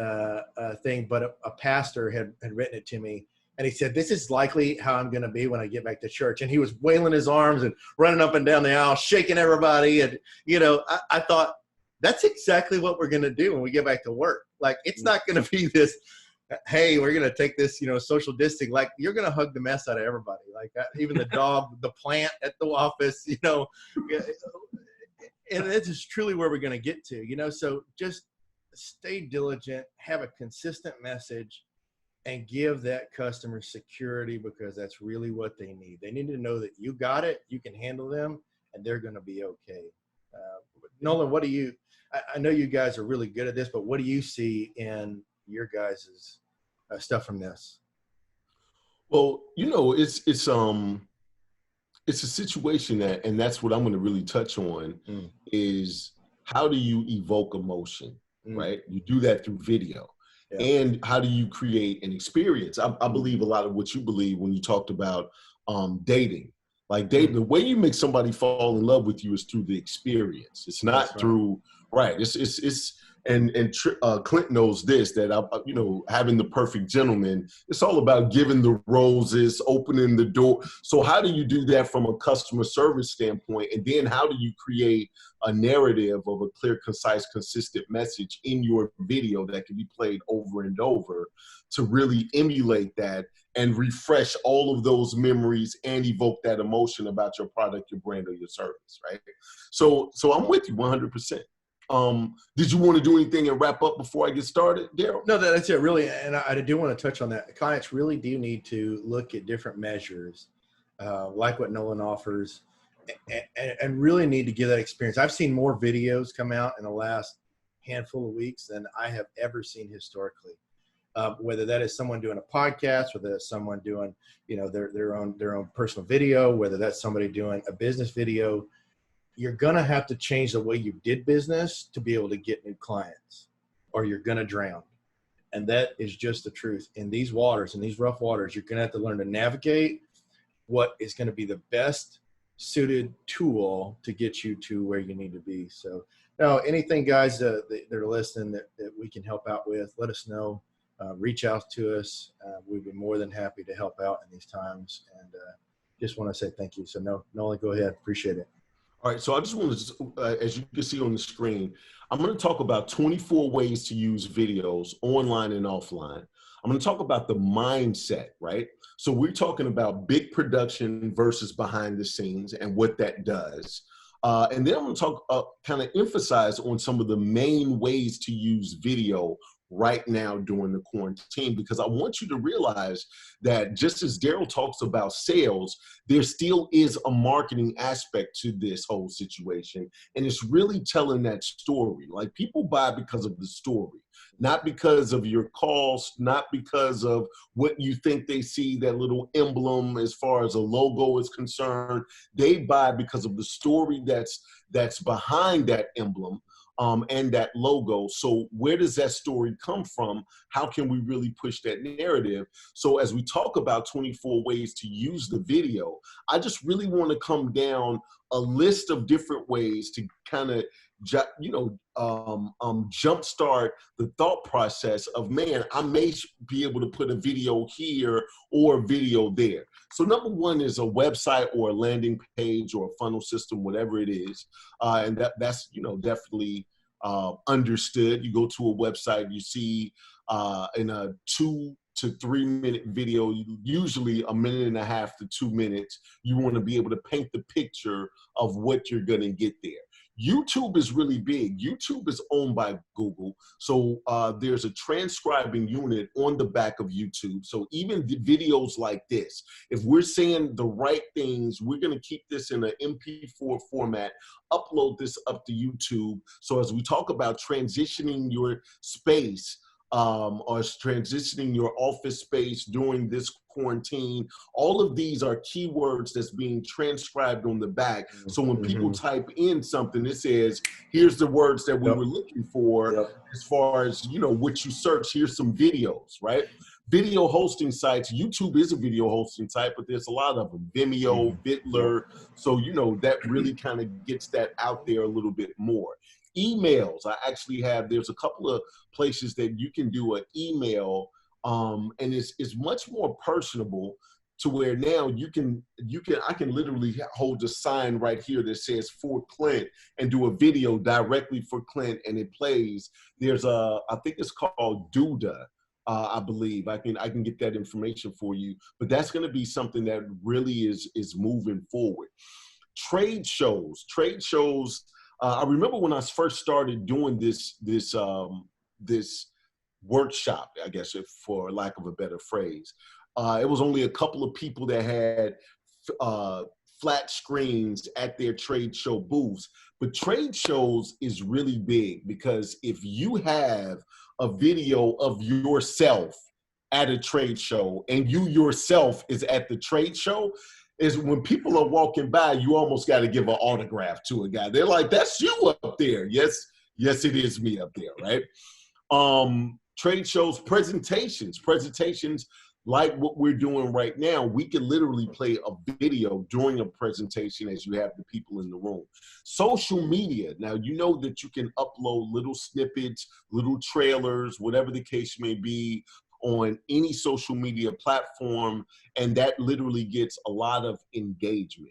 thing, but a pastor had written it to me. And he said, this is likely how I'm going to be when I get back to church. And he was wailing his arms and running up and down the aisle, shaking everybody. And, you know, I thought, that's exactly what we're going to do when we get back to work. Like, it's not going to be this, hey, we're going to take this, you know, social distancing. Like, you're going to hug the mess out of everybody. Like, even the dog, the plant at the office, you know. And this is truly where we're going to get to, you know. So just stay diligent, have a consistent message, and give that customer security, because that's really what they need. They need to know that you got it, you can handle them, and they're going to be okay. Nolan, what do you, I know you guys are really good at this, but what do you see in your guys' stuff from this? Well, you know, it's a situation that, and that's what I'm going to really touch on, is how do you evoke emotion, right? You do that through video. Yeah. And how do you create an experience? I believe a lot of what you believe when you talked about dating. Like dating, the way you make somebody fall in love with you is through the experience. It's not through, right. Clint knows this, that you know, having the perfect gentleman, it's all about giving the roses, opening the door. So how do you do that from a customer service standpoint? And then how do you create a narrative of a clear, concise, consistent message in your video that can be played over and over to really emulate that and refresh all of those memories and evoke that emotion about your product, your brand, or your service, right? So I'm with you 100%. Did you want to do anything and wrap up before I get started, Daryl? No, that's it, really. And I do want to touch on that. Clients really do need to look at different measures, like what Nolan offers, and really need to give that experience. I've seen more videos come out in the last handful of weeks than I have ever seen historically. Whether that is someone doing a podcast, whether that's someone doing, you know, their own personal video, whether that's somebody doing a business video. You're going to have to change the way you did business to be able to get new clients, or you're going to drown. And that is just the truth. In these waters, in these rough waters, you're going to have to learn to navigate what is going to be the best suited tool to get you to where you need to be. So now, anything, guys, that are listening that we can help out with, let us know. Reach out to us. We'd be more than happy to help out in these times. And just want to say thank you. So Nolan, go ahead. Appreciate it. All right, so I just want to, as you can see on the screen, I'm going to talk about 24 ways to use videos online and offline. I'm going to talk about the mindset, right? So we're talking about big production versus behind the scenes and what that does. And then I'm going to talk, kind of emphasize on some of the main ways to use video right now during the quarantine, because I want you to realize that just as Daryl talks about sales, there still is a marketing aspect to this whole situation. And it's really telling that story. Like, people buy because of the story, not because of your cost, not because of what you think they see, that little emblem as far as a logo is concerned. They buy because of the story that's behind that emblem. And that logo. So where does that story come from? How can we really push that narrative? So as we talk about 24 ways to use the video, I just really want to come down a list of different ways to kind of, jumpstart the thought process of, man, I may be able to put a video here or a video there. So number one is a website or a landing page or a funnel system, whatever it is. And that's definitely understood. You go to a website, you see in a 2 to 3 minute video, usually 1.5 minutes to 2 minutes, you want to be able to paint the picture of what you're going to get there. YouTube is really big. YouTube is owned by Google. So there's a transcribing unit on the back of YouTube. So even the videos like this, if we're saying the right things, we're going to keep this in an MP4 format, upload this up to YouTube. So as we talk about transitioning your space, or transitioning your office space during this quarantine, all of these are keywords that's being transcribed on the back. So when people type in something, it says, here's the words that we were looking for. As far as, what you search, here's some videos, right? Video hosting sites, YouTube is a video hosting site, but there's a lot of them, Vimeo, Bitler. So, that really kind of gets that out there a little bit more. Emails, I actually have, there's a couple of places that you can do an email, and it's much more personable to where now I can literally hold a sign right here that says for Clint and do a video directly for Clint, and it plays. There's I think it's called Duda. I believe I can get that information for you, but that's going to be something that really is moving forward. Trade shows. I remember when I first started doing this workshop, I guess, for lack of a better phrase. It was only a couple of people that had flat screens at their trade show booths. But trade shows is really big, because if you have a video of yourself at a trade show and you yourself is at the trade show, is when people are walking by, you almost got to give an autograph to a guy. They're like, that's you up there. Yes, it is me up there, right? Trade shows, presentations like what we're doing right now. We can literally play a video during a presentation as you have the people in the room. Social media. Now, you know that you can upload little snippets, little trailers, whatever the case may be, on any social media platform, and that literally gets a lot of engagement.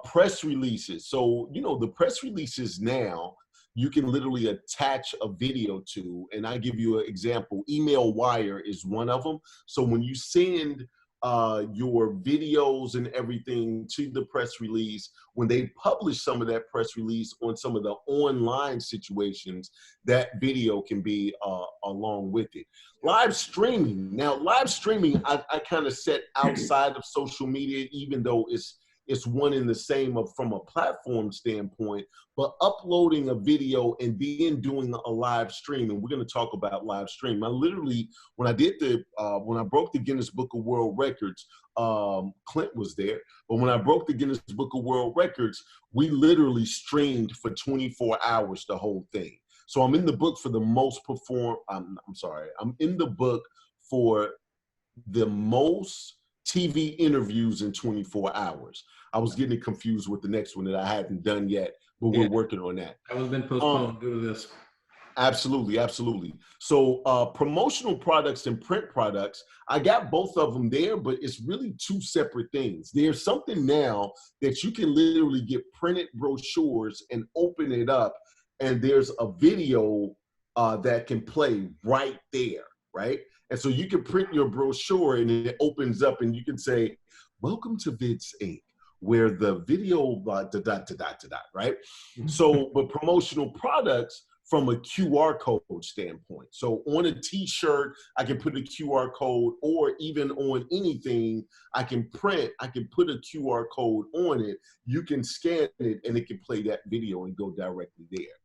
Press releases. So, you know, the press releases now, you can literally attach a video to, and I give you an example. Email Wire is one of them. So when you send your videos and everything to the press release, when they publish some of that press release on some of the online situations, that video can be along with it. Live streaming. Now, live streaming, I kind of set outside of social media, even though it's one in the same from a platform standpoint, but uploading a video and then doing a live stream. And we're going to talk about live stream. I literally, when I broke the Guinness Book of World Records, Clint was there, but when I broke the Guinness Book of World Records, we literally streamed for 24 hours, the whole thing. So I'm in the book for the most I'm in the book for the most TV interviews in 24 hours. I was getting confused with the next one that I hadn't done yet, but we're working on that. That was been postponed due to this. Absolutely. So promotional products and print products, I got both of them there, but it's really two separate things. There's something now that you can literally get printed brochures and open it up, and there's a video that can play right there, right? And so you can print your brochure and it opens up and you can say, welcome to Vids Inc., where the video, right? Mm-hmm. So, but promotional products from a QR code standpoint. So on a t-shirt, I can put a QR code, or even on anything I can put a QR code on it. You can scan it and it can play that video and go directly there.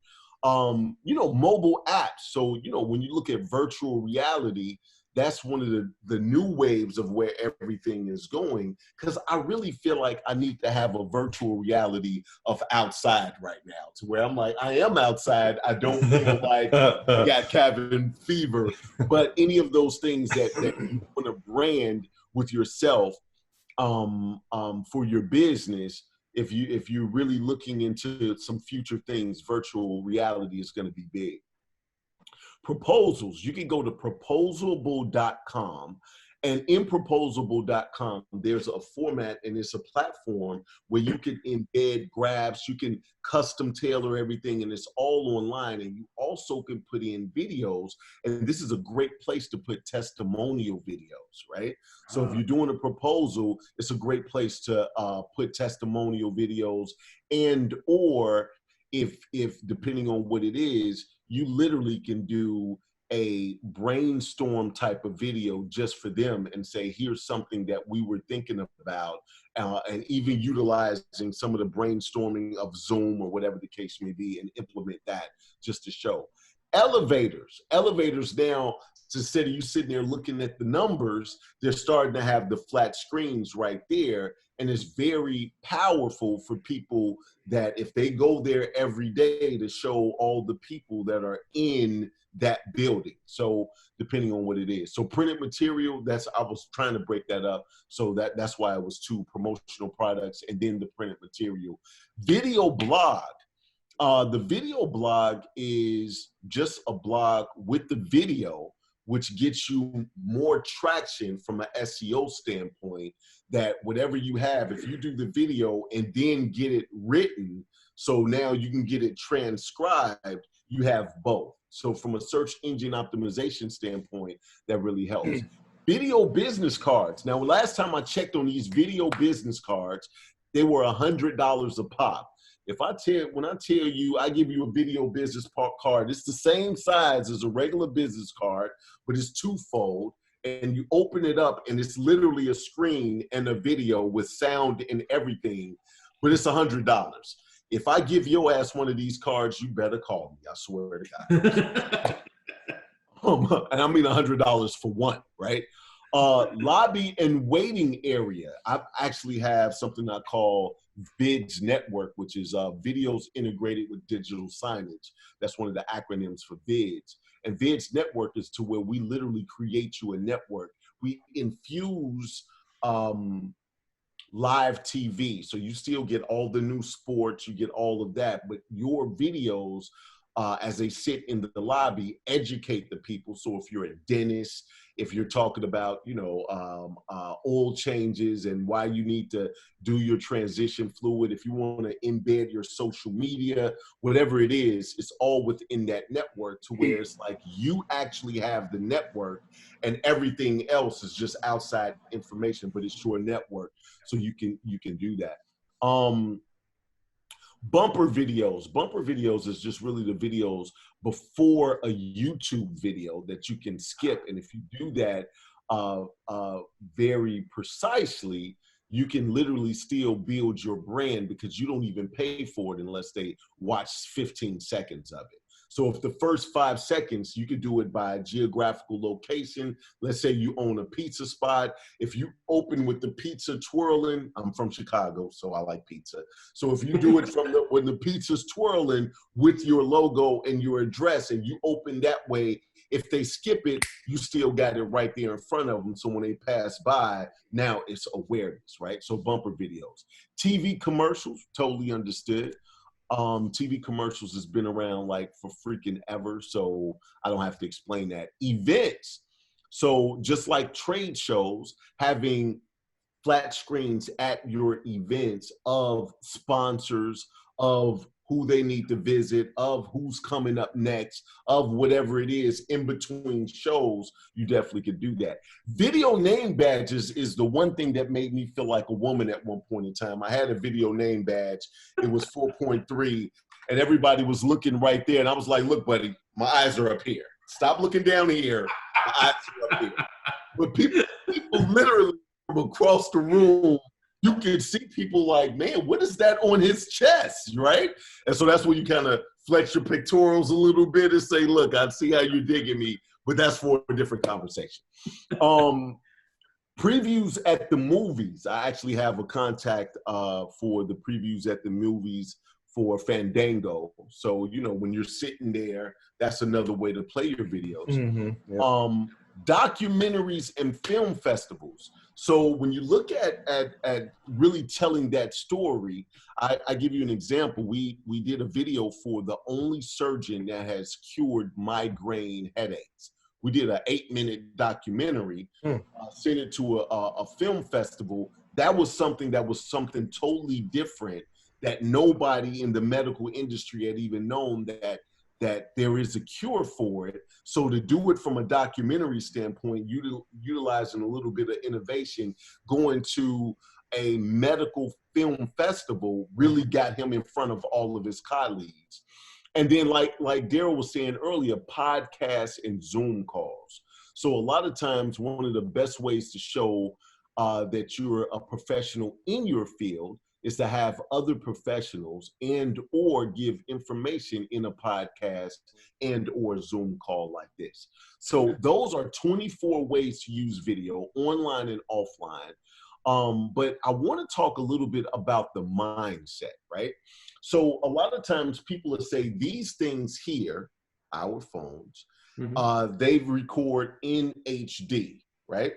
Mobile apps. So, when you look at virtual reality, that's one of the new waves of where everything is going, because I really feel like I need to have a virtual reality of outside right now, to where I'm like, I am outside. I don't feel like I got cabin fever, but any of those things that you want to brand with yourself for your business, if you're really looking into some future things, virtual reality is going to be big. Proposals. You can go to proposable.com, and in proposable.com, there's a format and it's a platform where you can embed graphs, you can custom tailor everything, and it's all online. And you also can put in videos, and this is a great place to put testimonial videos, right? So if you're doing a proposal, it's a great place to put testimonial videos, and or if depending on what it is, you literally can do a brainstorm type of video just for them and say, here's something that we were thinking about, and even utilizing some of the brainstorming of Zoom or whatever the case may be, and implement that just to show. Elevators now, instead of you sitting there looking at the numbers, they're starting to have the flat screens right there. And it's very powerful for people that if they go there every day, to show all the people that are in that building. So depending on what it is. So printed material, I was trying to break that up. So that's why it was two: promotional products and then the printed material. Video blog. The video blog is just a blog with the video, which gets you more traction from an SEO standpoint, that whatever you have, if you do the video and then get it written, so now you can get it transcribed, you have both. So from a search engine optimization standpoint, that really helps. Video business cards. Now, last time I checked on these video business cards, they were $100 a pop. When I tell you, I give you a video business card, it's the same size as a regular business card, but it's twofold. And you open it up and it's literally a screen and a video with sound and everything, but it's $100. If I give your ass one of these cards, you better call me. I swear to God. And I mean $100 for one, right? Lobby and waiting area. I actually have something I call VIDS Network, which is videos integrated with digital signage. That's one of the acronyms for VIDS. And VIDS Network is to where we literally create you a network. We infuse live TV. So you still get all the new sports, you get all of that, but your videos, as they sit in the lobby, educate the people. So if you're a dentist, if you're talking about, oil changes and why you need to do your transition fluid, if you want to embed your social media, whatever it is, it's all within that network, to where it's like you actually have the network and everything else is just outside information, but it's your network. So you can do that. Bumper videos. Bumper videos is just really the videos before a YouTube video that you can skip. And if you do that very precisely, you can literally still build your brand, because you don't even pay for it unless they watch 15 seconds of it. So if the first 5 seconds, you could do it by geographical location. Let's say you own a pizza spot. If you open with the pizza twirling, I'm from Chicago, so I like pizza. So if you do it from when the pizza's twirling with your logo and your address, and you open that way, if they skip it, you still got it right there in front of them. So when they pass by, now it's awareness, right? So bumper videos. TV commercials, totally understood. TV commercials has been around like for freaking ever, so I don't have to explain that. Events, so just like trade shows, having flat screens at your events of sponsors, of who they need to visit, of who's coming up next, of whatever it is in between shows, you definitely could do that. Video name badges is the one thing that made me feel like a woman at one point in time. I had a video name badge. It was 4.3, and everybody was looking right there. And I was like, look, buddy, my eyes are up here. Stop looking down here. My eyes are up here. But people literally from across the room, you can see people like, man, what is that on his chest, right? And so that's when you kind of flex your pectorals a little bit and say, look, I see how you're digging me, but that's for a different conversation. Previews at the movies. I actually have a contact for the previews at the movies for Fandango. So, when you're sitting there, that's another way to play your videos. Mm-hmm. Yep. Documentaries and film festivals. So when you look at really telling that story, I give you an example. We did a video for the only surgeon that has cured migraine headaches. We did an 8-minute documentary, sent it to a film festival. That was something totally different, that nobody in the medical industry had even known that there is a cure for it. So to do it from a documentary standpoint, utilizing a little bit of innovation, going to a medical film festival really got him in front of all of his colleagues. And then like Daryl was saying earlier, podcasts and Zoom calls. So a lot of times, one of the best ways to show that you're a professional in your field is to have other professionals and or give information in a podcast and or Zoom call like this. So those are 24 ways to use video, online and offline. But I want to talk a little bit about the mindset, right? So a lot of times people will say these things here, our phones, they record in HD, right?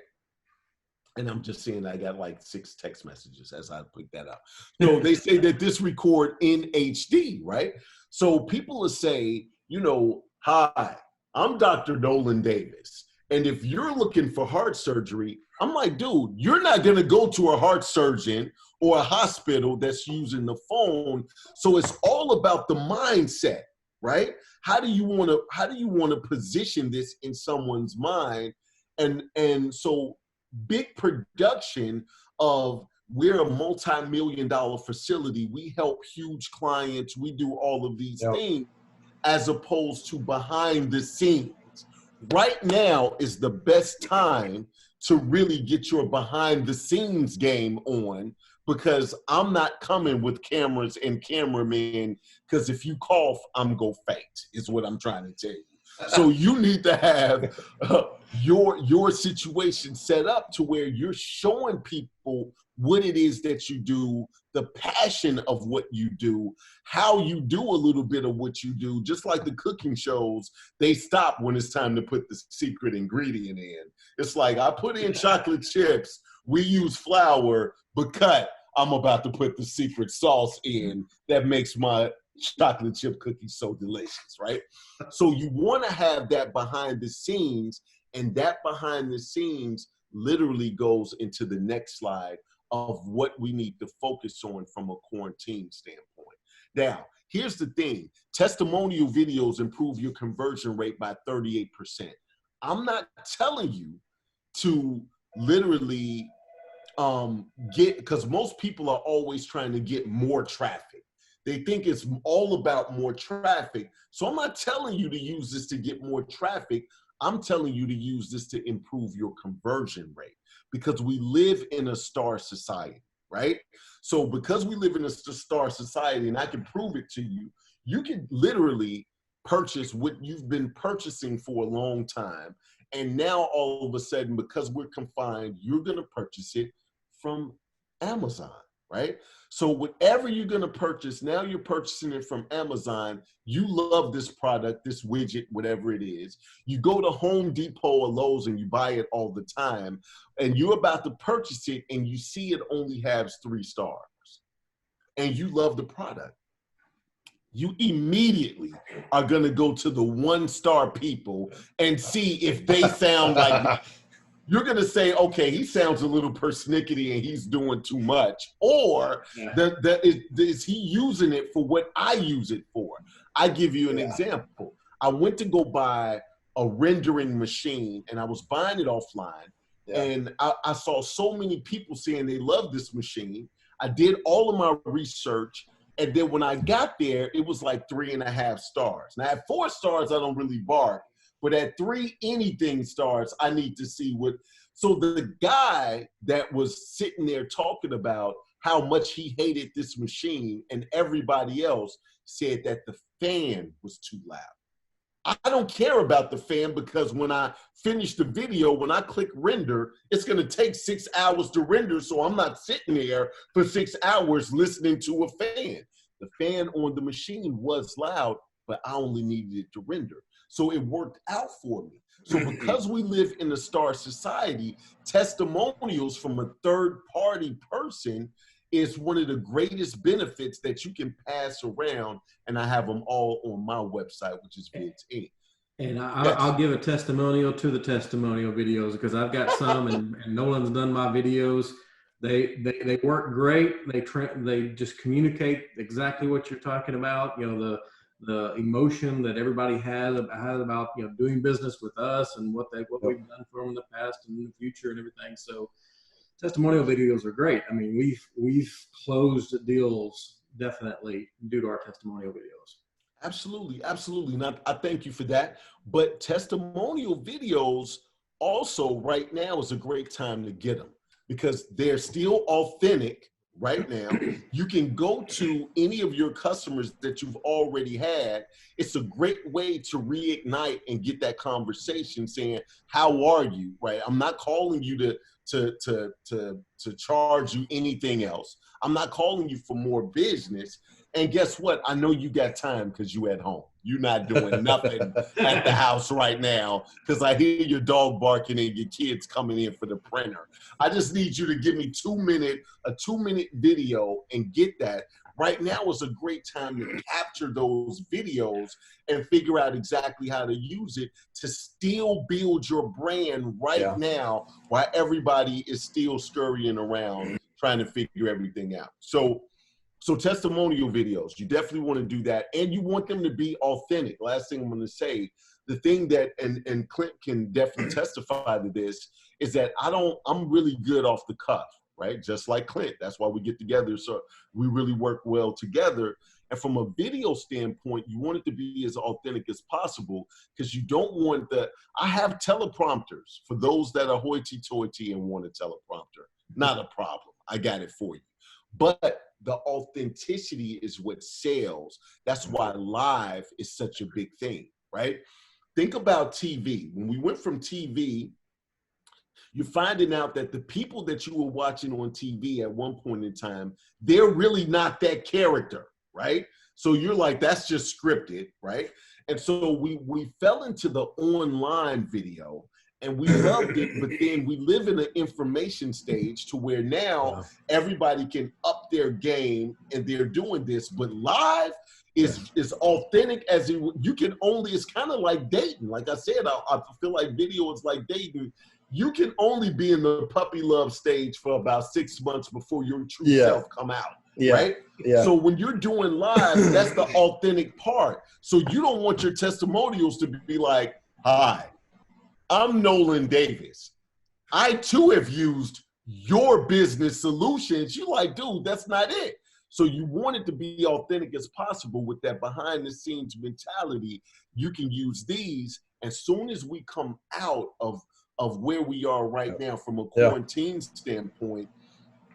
And I'm just saying I got like 6 text messages as I pick that up. So they say that this record in HD, right? So people will say, you know, hi, I'm Dr. Nolan Davis. And if you're looking for heart surgery, I'm like, dude, you're not gonna go to a heart surgeon or a hospital that's using the phone. So it's all about the mindset, right? How do you wanna position this in someone's mind? And so big production of, we're a multi-million-dollar facility. We help huge clients. We do all of these things, as opposed to behind the scenes. Right now is the best time to really get your behind the scenes game on, because I'm not coming with cameras and cameramen, because if you cough, I'm gonna faint, is what I'm trying to tell you. So you need to have your situation set up to where you're showing people what it is that you do, the passion of what you do, how you do a little bit of what you do. Just like the cooking shows, they stop when it's time to put the secret ingredient in. It's like, I put in chocolate chips, we use flour, but cut, I'm about to put the secret sauce in that makes my chocolate chip cookies so delicious, right? So you want to have that behind the scenes, and that behind the scenes literally goes into the next slide of what we need to focus on from a quarantine standpoint. Now, here's the thing. Testimonial videos improve your conversion rate by 38%. I'm not telling you to literally because most people are always trying to get more traffic. They think it's all about more traffic. So I'm not telling you to use this to get more traffic. I'm telling you to use this to improve your conversion rate, because we live in a star society, right? So because we live in a star society, and I can prove it to you, you can literally purchase what you've been purchasing for a long time. And now all of a sudden, because we're confined, you're going to purchase it from Amazon, right? So whatever you're going to purchase, now you're purchasing it from Amazon. You love this product, this widget, whatever it is. You go to Home Depot or Lowe's and you buy it all the time, and you're about to purchase it and you see it only has 3 stars, and you love the product. You immediately are going to go to the 1-star people and see if they sound like you're going to say, okay, he sounds a little persnickety and he's doing too much. Or is he using it for what I use it for? I give you an example. I went to go buy a rendering machine, and I was buying it offline. And I saw so many people saying they love this machine. I did all of my research. And then when I got there, it was like 3.5 stars. Now at 4 stars, I don't really bark. But at 3 anything stars, I need to see what. So the guy that was sitting there talking about how much he hated this machine, and everybody else said that the fan was too loud. I don't care about the fan, because when I finish the video, when I click render, it's going to take 6 hours to render. So I'm not sitting there for 6 hours listening to a fan. The fan on the machine was loud, but I only needed it to render. So it worked out for me. So because we live in a star society, testimonials from a third-party person is one of the greatest benefits that you can pass around. And I have them all on my website, which is Vids Inc. And I'll give a testimonial to the testimonial videos, because I've got some, and Nolan's done my videos. They work great. They just communicate exactly what you're talking about. You know, the emotion that everybody has about doing business with us, and what we've done for them in the past and in the future and everything. So testimonial videos are great. I mean, we've closed deals definitely due to our testimonial videos. Absolutely, absolutely. Now, I thank you for that. But testimonial videos also right now is a great time to get them, because they're still authentic right now. You can go to any of your customers that you've already had. It's a great way to reignite and get that conversation saying, how are you, right? I'm not calling you to charge you anything else. I'm not calling you for more business. And guess what? I know you got time because you at home. you're not doing nothing at the house right now because I hear your dog barking and your kids coming in for the printer. I just need you to give me a 2-minute video and get that. Right now is a great time to capture those videos and figure out exactly how to use it to still build your brand right now while everybody is still scurrying around trying to figure everything out. So testimonial videos, you definitely want to do that. And you want them to be authentic. Last thing I'm going to say, the thing that, and Clint can definitely testify to this, is that I'm really good off the cuff. Right? Just like Clint. That's why we get together. So we really work well together. And from a video standpoint, you want it to be as authentic as possible because you don't want I have teleprompters for those that are hoity-toity and want a teleprompter. Not a problem. I got it for you. But the authenticity is what sells. That's why live is such a big thing, right? Think about TV. When we went from TV, you're finding out that the people that you were watching on TV at one point in time, they're really not that character, right? So you're like, that's just scripted, right? And so we fell into the online video and we loved it, but then we live in an information stage to where now everybody can up their game and they're doing this, but live is authentic as you can only, it's kind of like dating. Like I said, I feel like video is like dating. You can only be in the puppy love stage for about 6 months before your true self come out, right? Yeah. So when you're doing live, that's the authentic part. So you don't want your testimonials to be like, hi, I'm Nolan Davis. I too have used your business solutions. You're like, dude, that's not it. So you want it to be authentic as possible with that behind the scenes mentality. You can use these. As soon as we come out of where we are right now from a quarantine standpoint,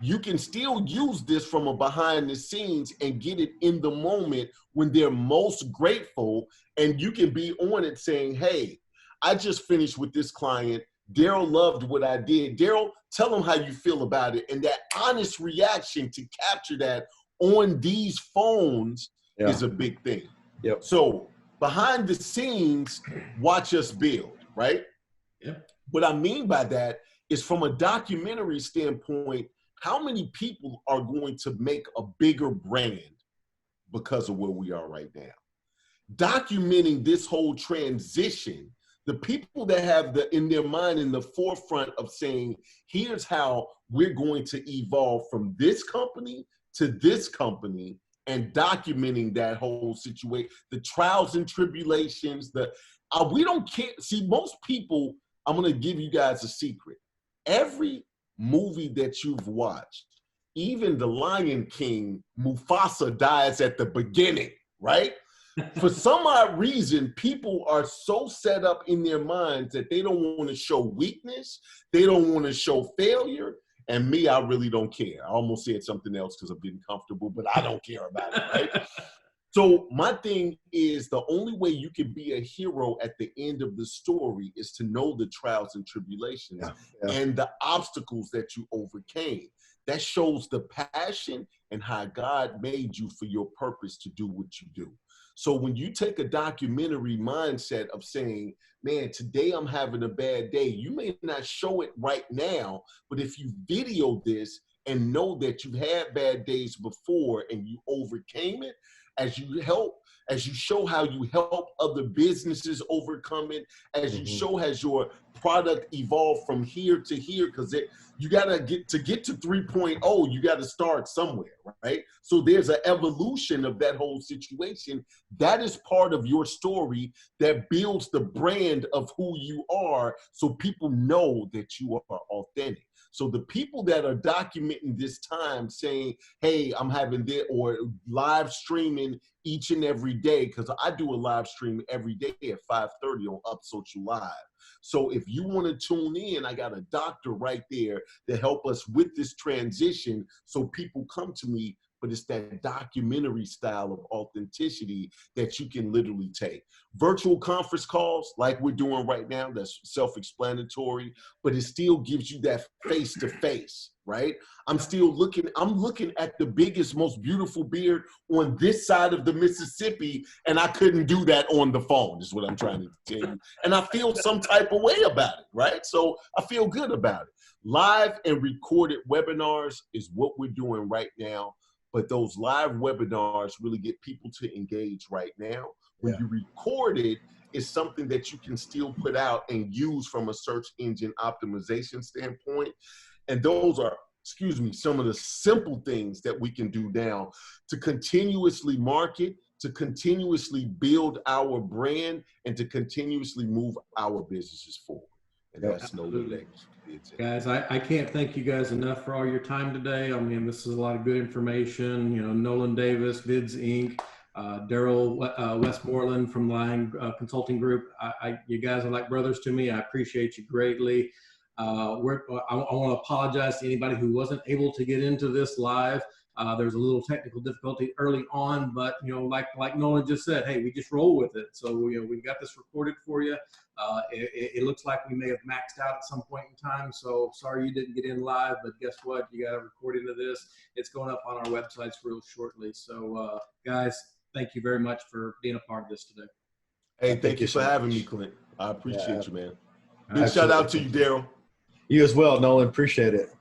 you can still use this from a behind the scenes and get it in the moment when they're most grateful. And you can be on it saying, hey, I just finished with this client. Daryl loved what I did. Daryl, tell them how you feel about it. And that honest reaction to capture that on these phones is a big thing. Yep. So behind the scenes, watch us build, right? Yep. What I mean by that is from a documentary standpoint, how many people are going to make a bigger brand because of where we are right now? Documenting this whole transition, the people that have in their mind in the forefront of saying, here's how we're going to evolve from this company to this company, and documenting that whole situation, the trials and tribulations, we don't care. See, most people, I'm going to give you guys a secret. Every movie that you've watched, even The Lion King, Mufasa dies at the beginning, right? For some odd reason, people are so set up in their minds that they don't want to show weakness. They don't want to show failure. And me, I really don't care. I almost said something else because I'm getting comfortable, but I don't care about it, right? So my thing is, the only way you can be a hero at the end of the story is to know the trials and tribulations and the obstacles that you overcame. That shows the passion and how God made you for your purpose to do what you do. So when you take a documentary mindset of saying, man, today I'm having a bad day, you may not show it right now, but if you video this and know that you've had bad days before and you overcame it, as you show how you help other businesses overcome it, as you show has your product evolved from here to here, because you gotta get to 3.0, you gotta start somewhere, right? So there's an evolution of that whole situation. That is part of your story that builds the brand of who you are, so people know that you are authentic. So the people that are documenting this time saying, hey, I'm having this, or live streaming each and every day, because I do a live stream every day at 5:30 on Up Social Live. So if you want to tune in, I got a doctor right there to help us with this transition so people come to me but it's that documentary style of authenticity that you can literally take. Virtual conference calls like we're doing right now, that's self-explanatory, but it still gives you that face-to-face, right? I'm looking at the biggest, most beautiful beard on this side of the Mississippi, and I couldn't do that on the phone, is what I'm trying to tell you. And I feel some type of way about it, right? So I feel good about it. Live and recorded webinars is what we're doing right now, but those live webinars really get people to engage right now. When you record it, it's something that you can still put out and use from a search engine optimization standpoint. And those are, some of the simple things that we can do now to continuously market, to continuously build our brand, and to continuously move our businesses forward. And that's no relation. Guys, I can't thank you guys enough for all your time today. I mean, this is a lot of good information. You know, Nolan Davis, Vids Inc., Daryl Westmoreland from Lion Consulting Group. You guys are like brothers to me. I appreciate you greatly. I want to apologize to anybody who wasn't able to get into this live. There was a little technical difficulty early on, but you know, like Nolan just said, hey, we just roll with it. So you know, we've got this recorded for you. It looks like we may have maxed out at some point in time. So sorry you didn't get in live, but guess what? You got a recording of this. It's going up on our websites real shortly. So guys, thank you very much for being a part of this today. Hey, thank you for having me, Clint. I appreciate you, man. Big shout out to you, Daryl. You as well, Nolan. Appreciate it.